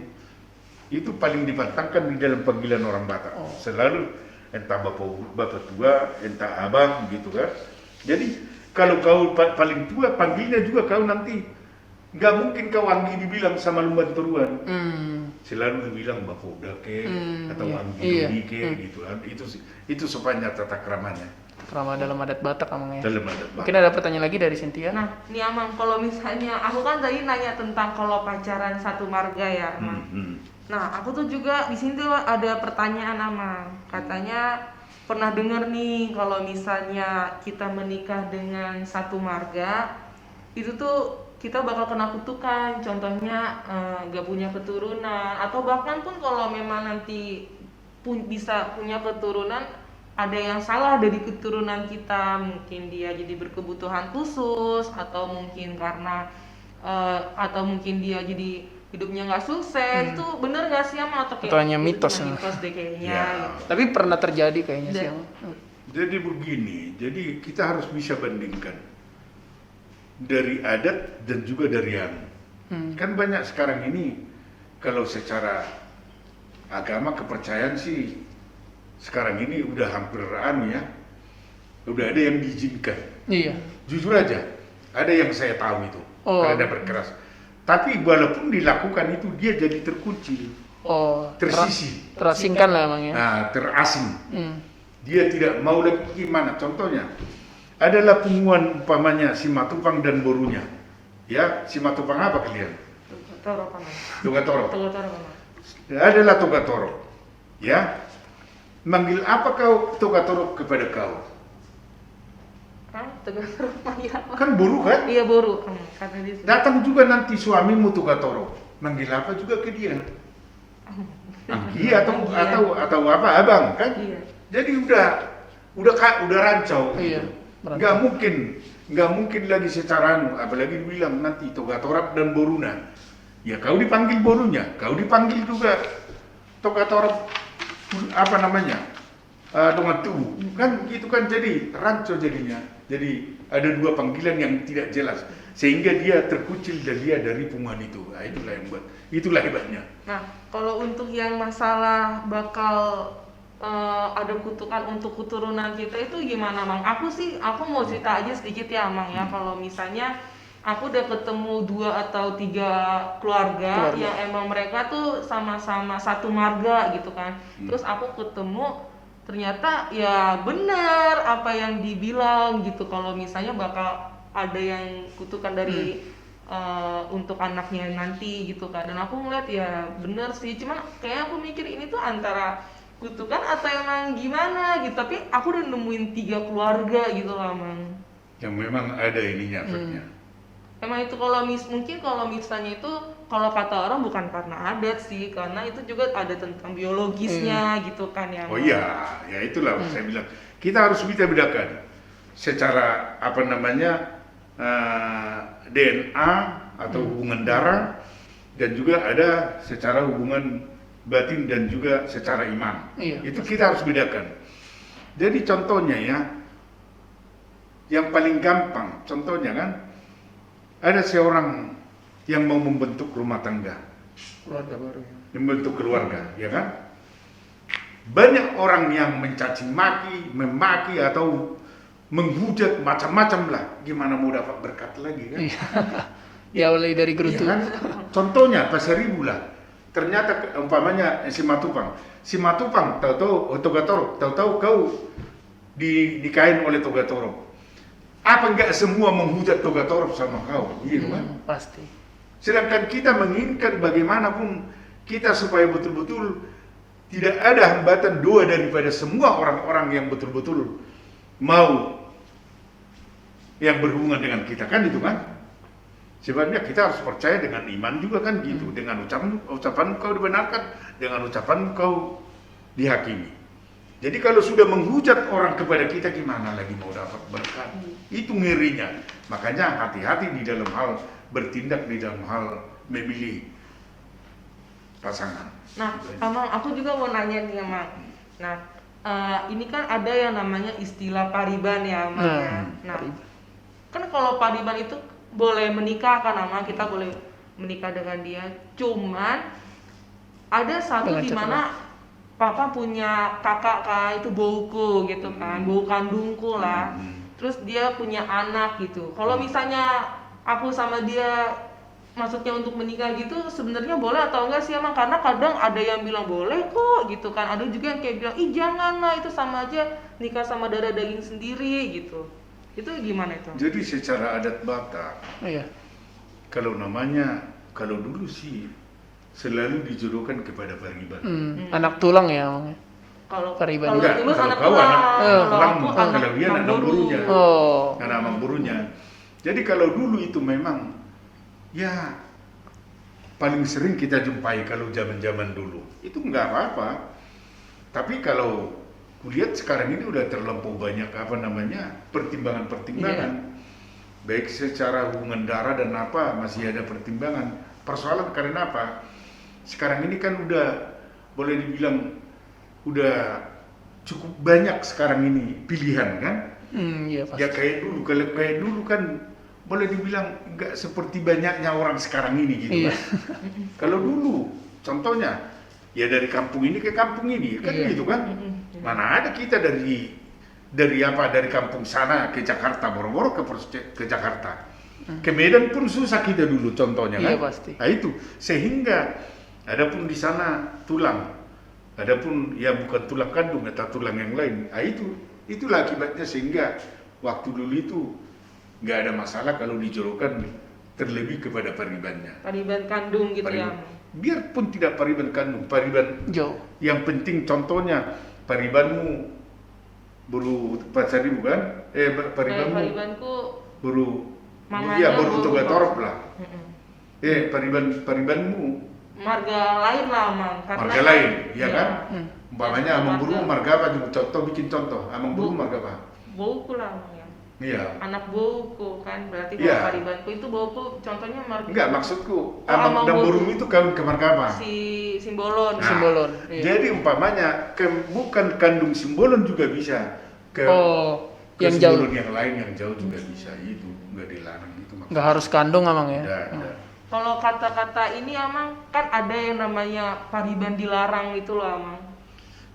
C: Itu paling dipantangkan di dalam panggilan orang Batak. Selalu entah bapak tua, entah abang gitu kan. Jadi kalau kau paling tua, panggilnya juga kau nanti nggak mungkin kau Anggi dibilang sama Lumban Turuan. Selalu dibilang Bapuda ke atau Anggi ke gitu kan. Itu sepanjang tata keramanya.
A: Kerama dalam adat Batak emang ya.
C: Dalam adat Batak.
A: Mungkin ada pertanyaan lagi dari Cynthia.
B: Nah, nih Amang, kalau misalnya aku kan tadi nanya tentang kalau pacaran satu marga ya, Amang. Nah, aku tuh juga di sini tuh ada pertanyaan, Amang. Katanya pernah dengar nih kalau misalnya kita menikah dengan satu marga, itu tuh kita bakal kena kutukan. Contohnya gak punya keturunan, atau bahkan pun kalau memang nanti bisa punya keturunan, ada yang salah dari keturunan kita, mungkin dia jadi berkebutuhan khusus, atau mungkin karena atau mungkin dia jadi hidupnya nggak sukses. Itu bener nggak sih Ama? Atau
A: hanya mitos
B: mitos deh kayaknya gitu.
A: Tapi pernah terjadi kayaknya sih
C: Jadi begini, jadi kita harus bisa bandingkan dari adat dan juga dari yang kan banyak sekarang ini kalau secara agama kepercayaan sih sekarang ini udah hampir udah ada yang diizinkan.
A: Iya.
C: Jujur aja, ada yang saya tahu itu karena berkeras. Tapi walaupun dilakukan itu dia jadi terkunci, tersisi,
A: terasingkan lah emang ya.
C: Nah, terasing. Dia tidak mau lagi gimana? Contohnya adalah punguan umpamanya Simatupang dan borunya. Ya, Simatupang apa kalian? Togatoro. Adalah Togatoro. Ya. Manggil apa kau Togatoro kepada kau?
B: Togatoro manggil apa?
C: Kan boru kan?
B: Iya boru.
C: Datang juga nanti suamimu Togatoro. Manggil apa juga ke dia? Anggi atau apa abang kan?
B: Iya.
C: Jadi udah rancau.
A: Iya.
C: Nggak mungkin lagi secara apalagi bilang nanti Togatorap dan Boruna. Ya kau dipanggil borunya, kau dipanggil juga Togatorap apa namanya dengan tubuh kan gitu kan jadi rancu jadinya. Jadi ada dua panggilan yang tidak jelas sehingga dia terkucil dan dia dari punggungan itu. Nah, itulah hebatnya.
B: Nah, kalau untuk yang masalah bakal ada kutukan untuk keturunan kita itu gimana, Mang? Aku mau cerita aja sedikit ya, Mang ya. Kalau misalnya aku udah ketemu 2 atau 3 keluarga yang emang mereka tuh sama-sama satu marga gitu kan. Terus aku ketemu ternyata ya benar apa yang dibilang gitu, kalau misalnya bakal ada yang kutukan dari untuk anaknya nanti gitu kan. Dan aku ngeliat ya bener sih, cuman kayak aku mikir ini tuh antara kutukan atau emang gimana gitu, tapi aku udah nemuin 3 keluarga gitu lah, Mang.
C: Yang memang ada ininya efeknya.
B: Emang itu mungkin kalau misalnya itu kalau kata orang bukan karena adat sih, karena itu juga ada tentang biologisnya gitu kan ya.
C: Oh iya, ya itulah saya bilang. Kita harus bisa bedakan secara DNA atau hubungan darah, dan juga ada secara hubungan batin dan juga secara iman. Itu kita harus bedakan. Jadi contohnya ya, yang paling gampang contohnya kan, ada seorang yang mau membentuk rumah tangga,
A: Keluarga baru.
C: membentuk keluarga, ya kan? Banyak orang yang mencaci maki, memaki atau menghujat macam-macam lah. Gimana mau dapat berkat lagi kan?
A: Ya mulai dari gerutu.
C: Ya kan? Contohnya Pasar Ibu lah. Ternyata umpamanya si Matupang tahu-tahu Togatoro, tahu-tahu kau dikain oleh Togatoro. Apa enggak semua menghujat Togatoro sama kau, gitu kan?
A: Pasti.
C: Sedangkan kita menginginkan bagaimanapun kita supaya betul-betul tidak ada hambatan doa daripada semua orang-orang yang betul-betul mau yang berhubungan dengan kita, kan itu kan? Sebenarnya kita harus percaya dengan iman juga kan gitu, dengan ucapan kau dibenarkan, dengan ucapan kau dihakimi. Jadi kalau sudah menghujat orang kepada kita, gimana lagi mau dapat berkat? Itu ngerinya. Makanya hati-hati di dalam hal bertindak, di dalam hal memilih pasangan.
B: Nah, Amang, aku juga mau nanya nih, Amang. Nah, ini kan ada yang namanya istilah pariban ya, Amang ya. Nah, kan kalau pariban itu boleh menikah kan, Amang, kita boleh menikah dengan dia. Cuman ada satu di mana papa punya kakak itu bauku gitu kan, bau kandungku lah. Terus dia punya anak gitu. Kalau misalnya aku sama dia maksudnya untuk menikah gitu, sebenarnya boleh atau enggak sih, Amang? Karena kadang ada yang bilang boleh kok gitu kan, ada juga yang kayak bilang ih jangan lah, itu sama aja nikah sama darah daging sendiri gitu. Itu gimana itu?
C: Jadi secara adat Batak, kalau dulu sih selalu dijodohkan kepada pariban.
A: Anak tulang ya, Amang.
B: Kalau
A: Pariban.
B: kalau Tulus
C: kalau
B: anak
C: kau
B: tulang,
C: tulang,
B: aku
C: kalau dia anak burunya. Anak burunya. Jadi kalau dulu itu memang ya paling sering kita jumpai kalau zaman-zaman dulu. Itu nggak apa-apa. Tapi kalau kulihat sekarang ini udah terlampau banyak pertimbangan-pertimbangan. Baik secara hubungan darah dan apa masih ada pertimbangan. Persoalan karena apa? Sekarang ini kan udah boleh dibilang udah cukup banyak sekarang ini pilihan kan?
A: Iya pasti.
C: Ya kayak dulu, kalau kayak dulu kan boleh dibilang nggak seperti banyaknya orang sekarang ini gitu kan. Kalau dulu contohnya ya dari kampung ini ke kampung ini kan gitu kan. Mana ada kita dari kampung sana ke Jakarta, boro-boro ke Jakarta. Ke Medan pun susah kita dulu contohnya kan.
A: Iya pasti.
C: Nah itu sehingga adapun di sana tulang, adapun ya bukan tulang kandung atau tulang yang lain. Nah itulah akibatnya sehingga waktu dulu itu nggak ada masalah kalau dijodohkan terlebih kepada paribannya.
B: Pariban kandung gitu ya.
C: Biarpun tidak pariban kandung, pariban
A: jauh.
C: Yang penting contohnya paribanmu buru Pasar Ibu kan?
B: Paribanku
C: buru
B: mamanya
C: buru Togatorop lah. Paribanmu
B: marga lain lah, Mang.
C: Marga lain, ya kan? Umpamanya amang buru marga apa? Bikin contoh. Amang buru marga apa?
B: Bauku lah, Mang ya.
C: Iya.
B: Anak bauku kan, berarti kalau paribanku itu bauku contohnya marga.
C: Enggak, maksudku amang dan burung itu kawin ke marga apa?
B: Simbolon.
C: Nah,
A: Simbolon.
C: Jadi umpamanya bukan kandung Simbolon juga bisa ke Ke
A: yang jauh.
C: sebelum yang lain yang jauh juga bisa, itu nggak dilarang itu maksudnya.
A: Nggak harus kandung Amang ya.
C: Nggak.
B: Kalau kata-kata ini Amang, kan ada yang namanya pariban dilarang itu loh Amang.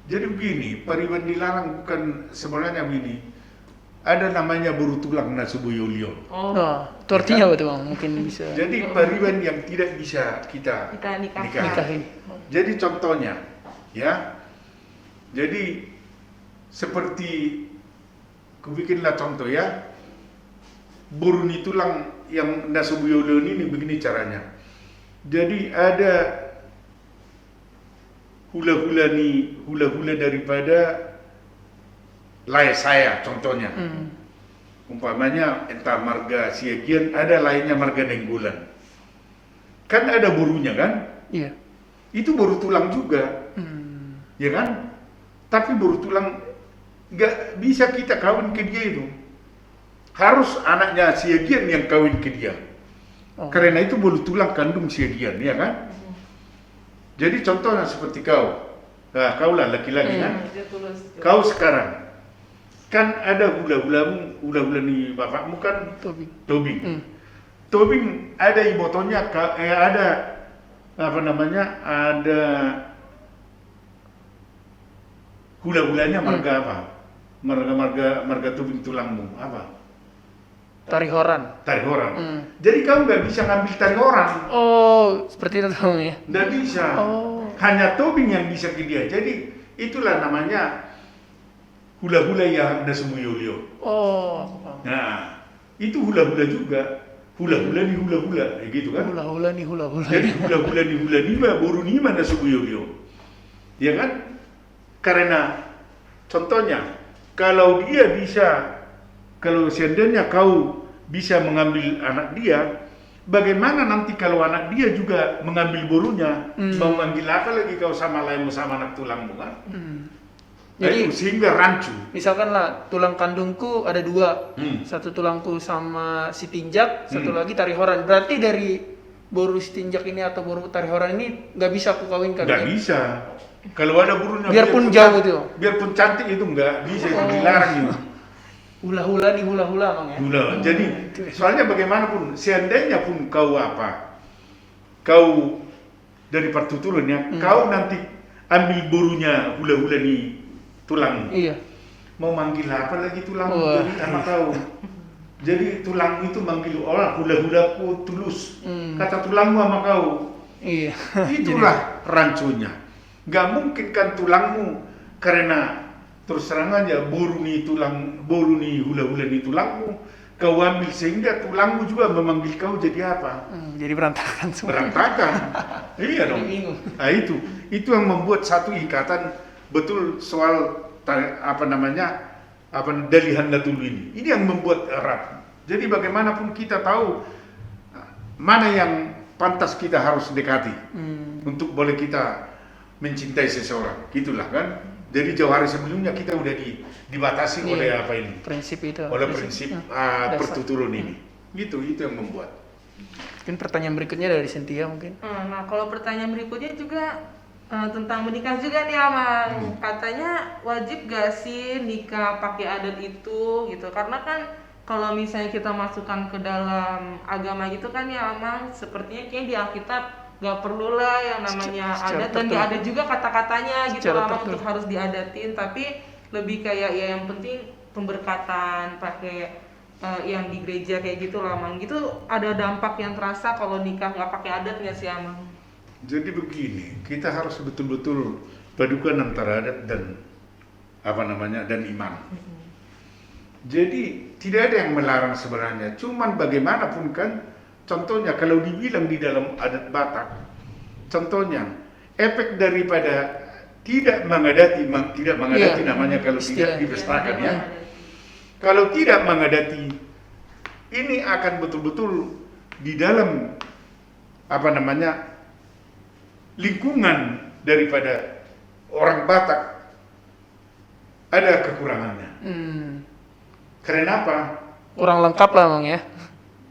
C: Jadi begini, pariban dilarang bukan sebenarnya begini. Ada namanya buru tulang nasubuyulio.
B: Oh,
A: Itu artinya apa tuh Bang? Mungkin bisa
C: Jadi pariban yang tidak bisa kita
B: kita nikah.
A: nikahin.
C: Jadi contohnya, ya. Jadi seperti kubikinlah contoh ya. Buruni tulang yang nasubuyulio ini begini caranya. Jadi ada hula-hula daripada lay saya contohnya. Umpamanya entah marga Siagian, ada lainnya marga Nenggolan. Kan ada burunya kan?
A: Iya.
C: Itu buru tulang juga, ya kan? Tapi buru tulang nggak bisa kita kawin ke dia itu. Harus anaknya Siagian yang kawin ke dia.
A: Oh.
C: Karena itu bulu tulang kandung Siagian, ya kan? Jadi contohnya seperti kau. Nah, kau lah laki-laki kan?
B: Dia tulus.
C: Kau sekarang kan ada hula-hula nih bapakmu kan
A: Tobing.
C: tobing. Tobing ada ibotonya ada apa namanya? Ada hula-hulanya marga apa? Marga tobing tulangmu apa?
A: Tarihoran.
C: Tarihoran. Jadi kau nggak bisa ngambil tarihoran.
A: Oh, seperti itu Bang ya.
C: Nggak bisa.
A: Oh.
C: Hanya tobing yang bisa ke dia. Jadi itulah namanya hula-hula yang nasubuyulio.
A: Oh, aku paham.
C: Nah, itu hula-hula juga. Hula-hula nih hula-hula, ya gitu kan?
A: Hula-hula nih hula-hula.
C: Jadi hula-hula nih baru nih mana nasubuyulio. Ya kan? Karena contohnya, kalau dia bisa, kalau seandainya kau bisa mengambil anak dia, bagaimana nanti kalau anak dia juga mengambil burunya, mau ngambil apa lagi kau sama lainmu sama anak tulangmu kan?
A: Jadi
C: Jadi sehingga rancu.
A: misalkan lah tulang kandungku ada 2, satu tulangku sama si tinjak, satu lagi tarihoran. Berarti dari boru si tinjak ini atau boru tarihoran ini nggak bisa aku kawinkan.
C: Nggak
A: ya?
C: bisa. Kalau ada burunya,
A: Biarpun jauh itu.
C: biarpun cantik itu nggak bisa, itu dilarang itu.
A: Hula-hula nih hula-hula Bang ya.
C: Hula. Jadi soalnya bagaimanapun, seandainya pun kau kau dari pertuturunnya, kau nanti ambil burunya hula-hula di tulang.
A: Iya.
C: Mau manggil apa lagi tulang?
A: Wah.
C: Jadi sama kau. Jadi tulang itu manggil orang hula-hulaku tulus. Kata tulangmu sama kau.
A: Iya.
C: Itulah rancunya. Gak mungkin kan tulangmu karena terus terang aja boru nih hula-hula nih tulangmu kau ambil sehingga tulangmu juga memanggil kau jadi apa?
A: Jadi berantakan semua.
C: Berantakan. Iya dong.
A: Bingung.
C: Nah itu yang membuat satu ikatan betul soal dalihan datulu ini. Ini yang membuat erat. Jadi bagaimanapun kita tahu mana yang pantas kita harus dekati untuk boleh kita mencintai seseorang, gitulah kan. Jadi jauh hari sebelumnya kita udah dibatasi oleh apa ini?
A: Prinsip itu.
C: Oleh prinsip
A: dasar.
C: pertuturan ini. Gitu, itu yang membuat.
A: Mungkin pertanyaan berikutnya dari Cynthia mungkin.
B: Nah, kalau pertanyaan berikutnya juga tentang menikah juga nih Amang. Katanya wajib gak sih nikah pakai adat itu gitu? Karena kan kalau misalnya kita masukkan ke dalam agama gitu kan ya Amang, sepertinya kayak di Alkitab gak perlu lah yang namanya
A: Secara
B: adat, dan gak ada juga kata-katanya gitu
A: Secara
B: Amang
A: tertentu.
B: untuk harus diadatin, tapi lebih kayak ya yang penting pemberkatan pakai yang di gereja kayak gitu lah Amang. Gitu ada dampak yang terasa kalau nikah nggak pakai adat nggak sih Amang?
C: Jadi begini, kita harus betul-betul padukan antara adat dan dan iman. Jadi tidak ada yang melarang sebenarnya. Cuman bagaimanapun kan, contohnya kalau dibilang di dalam adat Batak, contohnya efek daripada tidak mengadati namanya kalau tidak dipestakan ya. Kalau tidak mengadati, ini akan betul-betul di dalam lingkungan daripada orang Batak ada kekurangannya. Karena apa?
A: Kurang lengkap lah Bang ya.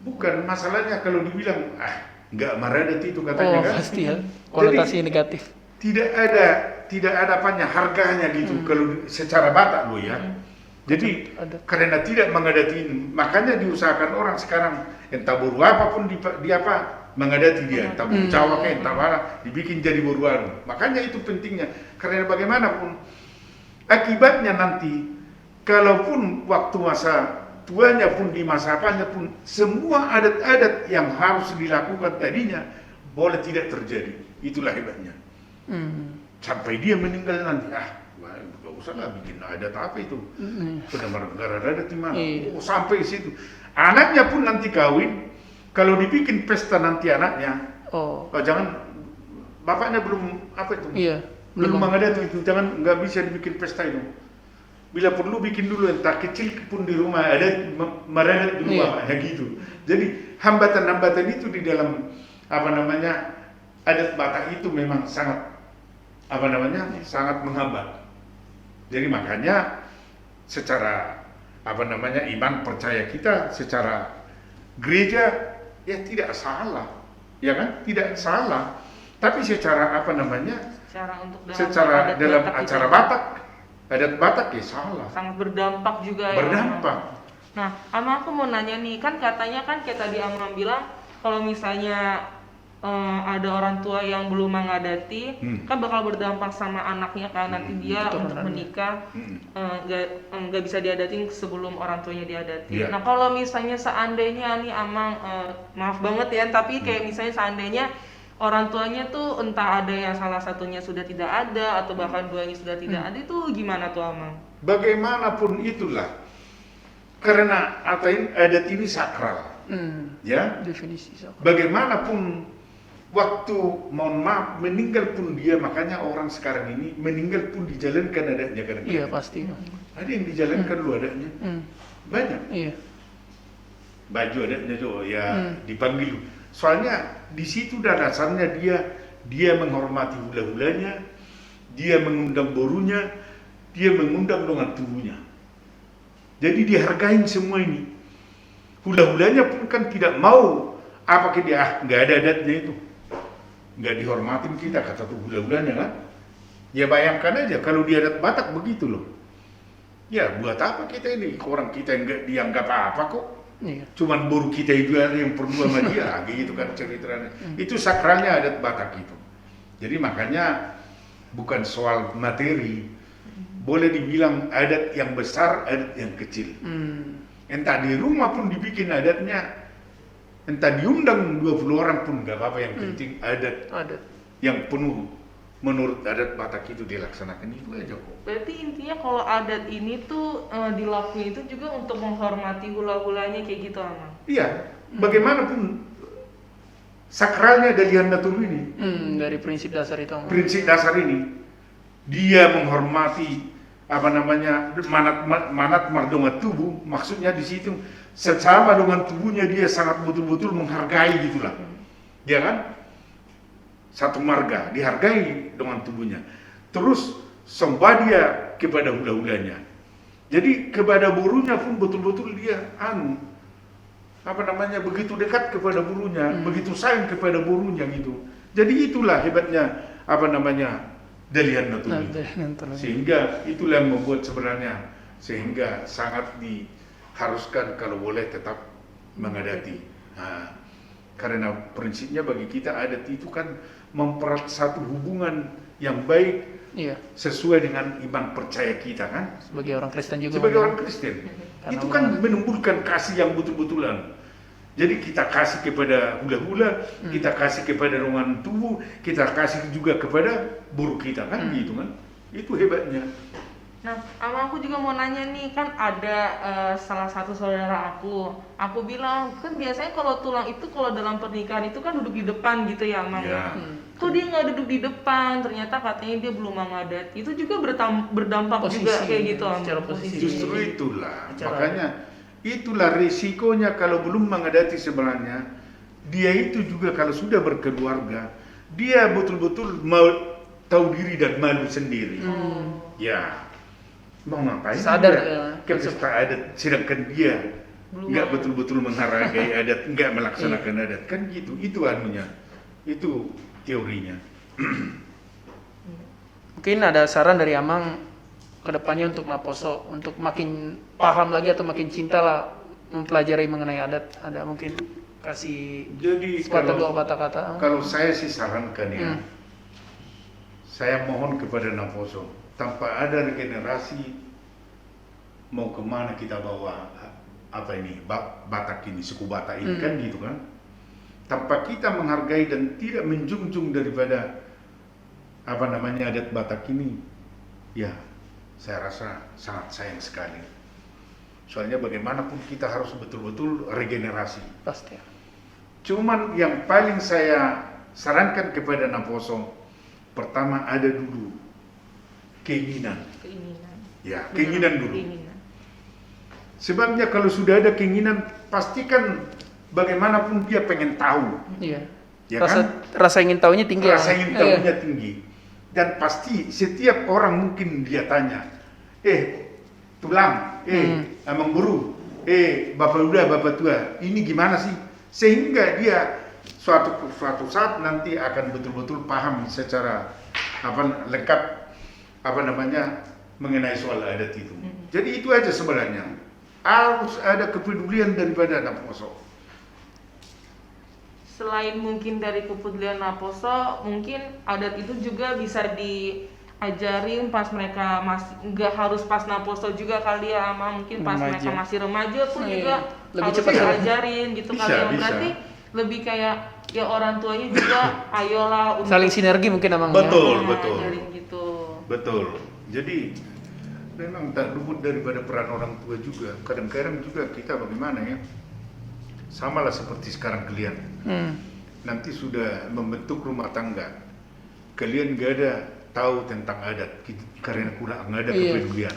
C: Bukan masalahnya kalau dibilang nggak maradat itu katanya kan.
A: Pasti ya. Konotasi negatif.
C: Tidak ada harganya gitu kalau secara Batak lo ya. Jadi
A: Adat.
C: karena tidak mengadati ini, makanya diusahakan orang sekarang entah boru apapun di apa mengadati dia, entah boru Jawa kayak entah mana dibikin jadi boru anu. Makanya itu pentingnya karena bagaimanapun akibatnya nanti kalaupun waktu masa tuanya pun di masa apanya pun semua adat-adat yang harus dilakukan tadinya boleh tidak terjadi. Itulah hebatnya. Sampai dia meninggal nanti nggak usah lah bikin adat apa itu. Benar-benar adat di mana?
A: Iya.
C: Oh, sampai situ. Anaknya pun nanti kawin, kalau dibikin pesta nanti anaknya,
A: Oh,
C: jangan bapaknya belum apa itu?
A: iya.
C: Belum mengadati itu, jangan nggak bisa dibikin pesta itu. Bila perlu bikin dulu entah kecil pun di rumah ada meradat dulu
A: Iya.
C: bapaknya gitu. Jadi hambatan-hambatan itu di dalam apa namanya adat Batak itu memang sangat apa namanya sangat menghambat. Jadi makanya secara apa namanya iman percaya kita secara gereja ya tidak salah, ya kan? Tidak salah. Tapi secara apa namanya? Secara dalam acara Batak, adat Batak ya salah.
B: sangat berdampak juga ya.
C: Berdampak.
B: Nah, Ama aku mau nanya nih, kan katanya kan kayak tadi Ama bilang kalau misalnya ada orang tua yang belum mengadati, kan bakal berdampak sama anaknya kan nanti dia untuk menikah nggak bisa diadatin sebelum orang tuanya diadati.
C: Yeah.
B: Nah, kalau misalnya seandainya nih Amang maaf banget ya, tapi kayak misalnya seandainya orang tuanya tuh entah ada yang salah satunya sudah tidak ada atau bahkan duanya sudah tidak ada, itu gimana tuh Amang?
C: Bagaimanapun itulah, karena adat ini sakral, ya.
A: Definisi sakral.
C: Bagaimanapun waktu mohon maaf meninggal pun dia, makanya orang sekarang ini meninggal pun dijalankan adatnya karena
A: Iya pasti.
C: ada yang dijalankan lu adatnya banyak.
A: Iya.
C: Baju adatnya tuh ya dipanggil. Soalnya di situ dah dasarnya dia menghormati hula-hulanya, dia mengundang borunya, dia mengundang dengan tubuhnya. Jadi dihargain semua ini. Hula-hulanya pun kan tidak mau apakah dia nggak ada adatnya itu, nggak dihormatin kita kata tuh hula-hulanya kan. Ya bayangkan aja kalau di adat Batak begitu loh. Ya buat apa kita ini orang kita nggak dianggap apa kok.
A: Iya.
C: Cuman boru kita itu yang perlu sama dia, gitu kan ceritanya. Itu sakralnya adat Batak itu. Jadi makanya bukan soal materi, boleh dibilang adat yang besar, adat yang kecil. Entah di rumah pun dibikin adatnya, entah diundang 20 orang pun nggak apa-apa, yang penting adat yang penuh menurut adat Batak itu dilaksanakan, itu aja kok.
B: Berarti intinya kalau adat ini tuh dilakuin itu juga untuk menghormati hula-hulanya kayak gitu Amang?
C: Iya, bagaimanapun sakralnya Dalihan Natur ini.
A: Dari prinsip dasar itu.
C: Prinsip dasar ini, dia menghormati apa namanya manat mardonga tubuh, maksudnya di situ secara dengan tubuhnya dia sangat betul-betul menghargai gitulah, ya kan? Satu marga dihargai dengan tubuhnya, terus sembah dia kepada hula-hulanya. Jadi kepada burunya pun betul-betul dia apa namanya begitu dekat kepada burunya, begitu sayang kepada burunya gitu. Jadi itulah hebatnya apa namanya Dalihan Natur itu. Sehingga itulah yang membuat sebenarnya sehingga sangat diharuskan kalau boleh tetap mengadati. Nah, karena prinsipnya bagi kita adat itu kan mempererat satu hubungan yang baik, sesuai dengan iman percaya kita kan.
A: Sebagai orang Kristen juga.
C: Sebagai orang Kristen, itu kan menumbuhkan kasih yang betul-betulan. Jadi kita kasih kepada hula-hula, kita kasih kepada ruangan tubuh, kita kasih juga kepada buruh kita kan, gitu kan. Itu hebatnya.
B: Nah, Ama aku juga mau nanya nih, kan ada salah satu saudara aku bilang kan biasanya kalau tulang itu kalau dalam pernikahan itu kan duduk di depan gitu ya Ama. Kok dia nggak duduk di depan, ternyata katanya dia belum mengadat. Itu juga berdampak
A: posisi,
B: juga kayak gitu
A: secara posisi.
C: Justru itulah, makanya itulah risikonya kalau belum mengadati sebenarnya. Dia itu juga kalau sudah berkeluarga, dia betul-betul mau tahu diri dan malu sendiri. Ya, mau ngapain?
A: Sadar
C: ke pesta adat, sedangkan dia nggak betul-betul menghargai adat, nggak melaksanakan adat, kan gitu. Itu anunya, itu teorinya.
A: Mungkin ada saran dari Amang kedepannya untuk Naposo, untuk makin paham lagi atau makin cinta lah mempelajari mengenai adat? Ada mungkin kasih
C: Jadi
A: sepatah dua kata-kata?
C: kalau saya sih sarankan ya, saya mohon kepada Naposo, tanpa ada regenerasi, mau kemana kita bawa apa ini, Batak ini, suku Batak ini kan gitu kan? Tanpa kita menghargai dan tidak menjunjung daripada apa namanya adat Batak ini, ya saya rasa sangat sayang sekali. Soalnya bagaimanapun kita harus betul-betul regenerasi.
A: Pasti.
C: Cuman yang paling saya sarankan kepada Naposo, pertama ada dulu keinginan. Ya, keinginan dulu. Sebabnya kalau sudah ada keinginan, pastikan bagaimanapun dia pengen tahu.
A: Iya.
C: Ya
A: Rasa ingin tahunya tinggi.
C: Rasa ingin tahunya tinggi. Dan pasti setiap orang mungkin dia tanya, tulang, amang guru, bapak muda, bapak tua, ini gimana sih? Sehingga dia suatu saat nanti akan betul-betul paham secara lengkap mengenai soal adat itu. Jadi itu aja sebenarnya. Harus ada kepedulian daripada Naposo.
B: Selain mungkin dari kepedulian Naposo, mungkin adat itu juga bisa diajarin pas mereka masih, nggak harus pas Naposo juga kali ya, ama mungkin pas mereka masih remaja pun juga
A: lebih
B: harus
A: cepat
B: diajarin gitu kali ya. Berarti lebih kayak ya orang tuanya juga ayolah untuk
A: saling sinergi mungkin amangnya.
C: Betul.
B: ajarin gitu.
C: Betul. Jadi memang tak luput daripada peran orang tua juga. Kadang-kadang juga kita bagaimana ya, samalah seperti sekarang kalian. Nanti sudah membentuk rumah tangga, kalian gak ada tahu tentang adat karena kurang ada kepedulian.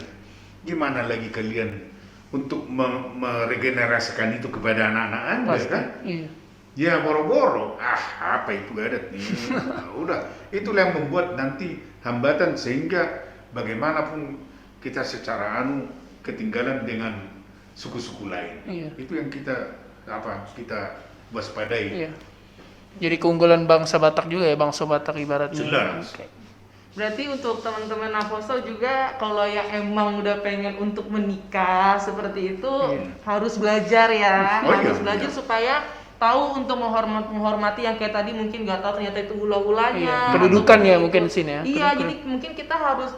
C: Gimana lagi kalian untuk meregenerasikan itu kepada anak-anak Anda kan?
A: Iya.
C: Ya boro-boro, apa itu adat nih? Udah, itulah yang membuat nanti hambatan sehingga bagaimanapun kita secara ketinggalan dengan suku-suku lain.
A: Iya.
C: Itu yang kita waspadai.
A: Iya. Jadi keunggulan bangsa Batak juga ya, bangsa Batak ibaratnya.
C: Jelas.
A: Okay.
B: Berarti untuk teman-teman Naposo juga kalau yang emang udah pengen untuk menikah seperti itu harus belajar ya, harus belajar supaya tahu untuk menghormati yang kayak tadi mungkin nggak tahu ternyata itu ula-ulanya.
A: Kedudukan ya mungkin sini ya.
B: Iya, jadi mungkin kita harus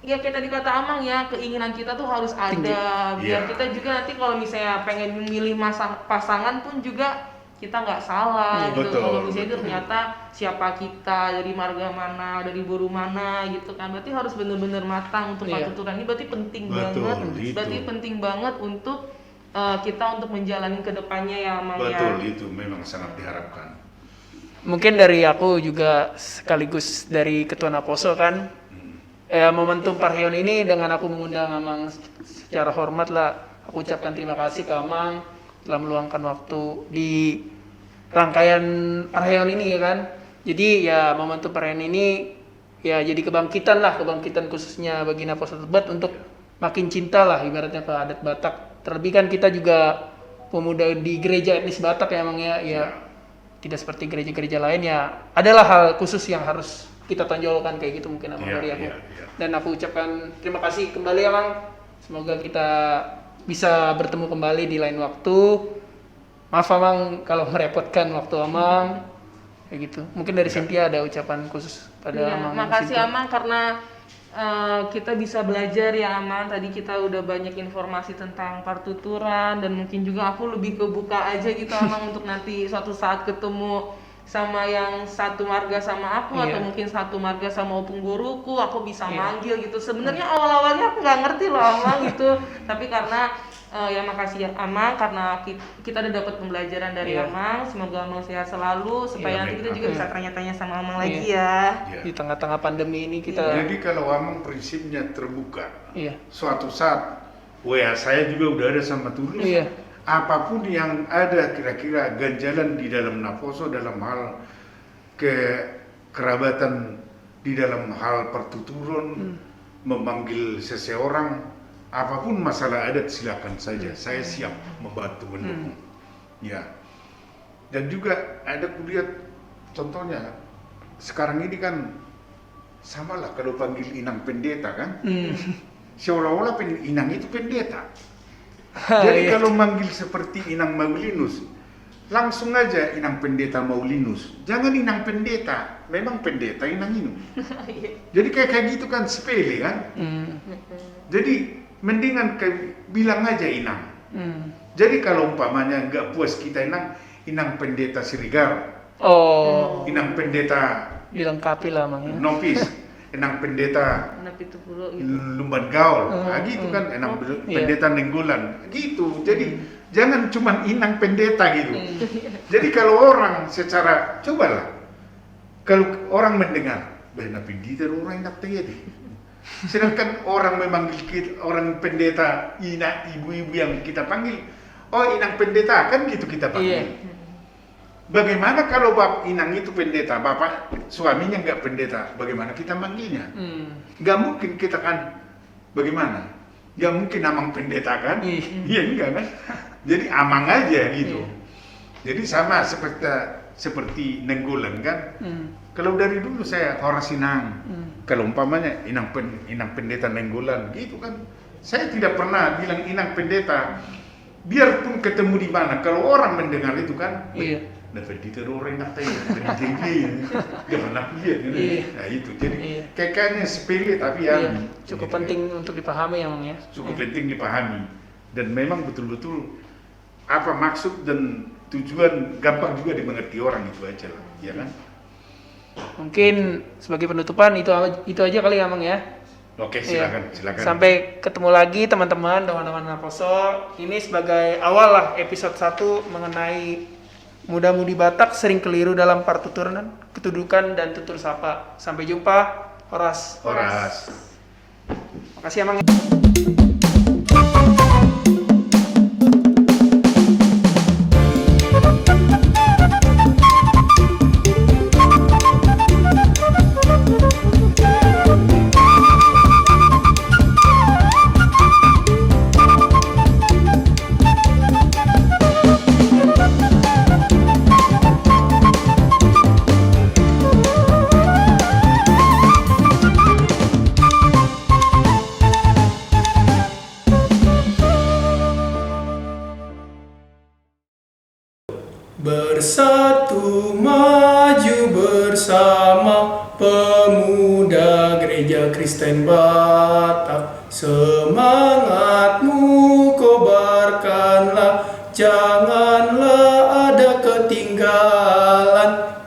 B: ya kayak tadi kata Amang ya, keinginan kita tuh harus ada biar kita juga nanti kalau misalnya pengen memilih pasangan pun juga kita nggak salah gitu. Kalau misalnya itu ternyata siapa kita, dari marga mana, dari buru mana gitu kan, berarti harus benar-benar matang untuk pertuturan ini. Berarti penting banget, berarti penting banget untuk kita untuk menjalani kedepannya ya Amang ya.
C: Betul, itu memang sangat diharapkan.
A: Mungkin dari aku juga sekaligus dari Ketua Naposo kan, momentum Parheon ini dengan aku mengundang Amang secara hormat lah, aku ucapkan terima kasih ke Amang telah meluangkan waktu di rangkaian Parheon ini ya kan. Jadi ya momentum Parheon ini ya jadi kebangkitan khususnya bagi Naposo Tebet untuk makin cinta lah ibaratnya ke adat Batak. Terlebih kan kita juga pemuda di gereja etnis Batak ya Amang ya, tidak seperti gereja-gereja lain ya, adalah hal khusus yang harus kita tonjolkan kayak gitu mungkin Amang dari aku. Dan aku ucapkan terima kasih kembali Amang. Semoga kita bisa bertemu kembali di lain waktu. Maaf Amang kalau merepotkan waktu Amang. Kayak gitu. Mungkin dari Cynthia ada ucapan khusus pada Amang.
B: Makasih Amang karena kita bisa belajar ya Amang. Tadi kita udah banyak informasi tentang partuturan dan mungkin juga aku lebih kebuka aja gitu Amang untuk nanti suatu saat ketemu sama yang satu marga sama aku atau mungkin satu marga sama opung guruku, aku bisa manggil gitu. Sebenarnya awal-awalnya aku nggak ngerti loh Amang gitu, tapi karena ya makasih ya Amang karena kita udah dapat pembelajaran dari Amang. Semoga Amang sehat selalu supaya nanti kita juga bisa tanya-tanya sama Amang lagi ya.
A: Di tengah-tengah pandemi ini kita.
C: Jadi kalau Amang prinsipnya terbuka, suatu saat WA saya juga udah ada sama Tulus. Apapun yang ada kira-kira ganjalan di dalam Naposo dalam hal kerabatan, di dalam hal pertuturan, memanggil seseorang, apapun masalah adat silakan saja, saya siap membantu mendukung. Ya. Dan juga ada kuliah, contohnya sekarang ini kan sama lah kalau panggil inang pendeta kan.
A: Hmm.
C: Seolah-olah inang itu pendeta. Jadi
A: Iya.
C: kalau manggil seperti Inang Maulinus, langsung aja Inang Pendeta Maulinus. Jangan Inang Pendeta, memang pendeta Inang ini. Jadi kayak gitu kan sepele kan.
A: Hmm.
C: Jadi mendingan bilang aja Inang.
A: Hmm.
C: Jadi kalau umpamanya nggak puas kita Inang Pendeta Sirigar,
A: Oh,
C: Inang Pendeta
A: dilengkapi lah Mang ya.
C: Nopis, Inang Pendeta
B: Anak itu pula gitu.
C: Lumban Gaul, gitu kan, Inang Pendeta Nenggolan, gitu. Jadi jangan cuma Inang Pendeta gitu. Jadi kalau orang secara, cobalah, kalau orang mendengar, benar pendeta orang enak tadi. Sedangkan orang memanggil kita, orang pendeta, ibu-ibu yang kita panggil, oh Inang Pendeta, kan gitu kita panggil.
A: Iya.
C: Bagaimana kalau Inang itu pendeta, bapak suaminya nggak pendeta, bagaimana kita manggilnya? Nggak mungkin kita kan, bagaimana? Nggak mungkin Amang pendeta kan? Iya enggak kan? Jadi Amang aja gitu. Jadi sama seperti Nenggolan kan? Kalau dari dulu saya Horas Inang, kalau umpamanya Inang pendeta Nenggolan gitu kan? Saya tidak pernah bilang Inang pendeta, biarpun ketemu di mana, kalau orang mendengar itu kan?
A: Iya.
C: Nah, pendeta orang enak tadi, pendeta dia pernah lihat gitu. Nah itu, jadi kayaknya sepele tapi ya
A: Cukup penting untuk dipahami ya Mang ya.
C: cukup penting dipahami, dan memang betul-betul apa maksud dan tujuan gampang juga dimengerti orang, itu aja lah, ya kan?
A: Mungkin sebagai penutupan itu aja kali ya Mang ya.
C: Oke,
A: Iya.
C: silakan.
A: Sampai ketemu lagi teman-teman Dawan-Dawan Naposo. Ini sebagai awal lah episode 1 mengenai muda-mudi Batak sering keliru dalam partuturan, kedudukan dan tutur sapa. Sampai jumpa, Horas. Makasih ya Mang. Bersatu maju bersama pemuda Gereja Kristen Batak. Semangatmu kobarkanlah, janganlah ada ketinggalan.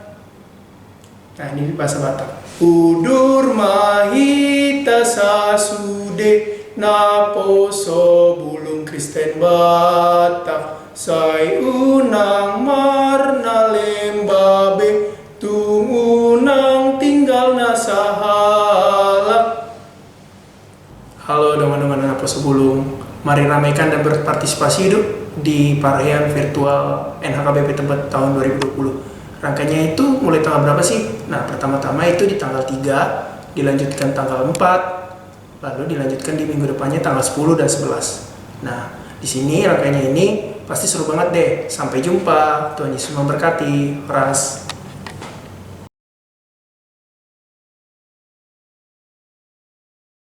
A: Nah ini bahasa Batak. Udur mahita sasude naposo bulung Kristen Batak. Sai unang marna lembabe tungunang tinggal nasahala. Halo teman-teman Naposo Bulung, mari ramaikan dan berpartisipasi hidup di perayaan virtual NHKBP Tebet tahun 2020. Rangkaiannya itu mulai tanggal berapa sih? Nah, pertama-tama itu di tanggal 3, dilanjutkan tanggal 4, lalu dilanjutkan di minggu depannya tanggal 10 dan 11. Nah, di sini rangkaiannya ini pasti seru banget deh. Sampai jumpa. Tuhan Yesus memberkati. Horas.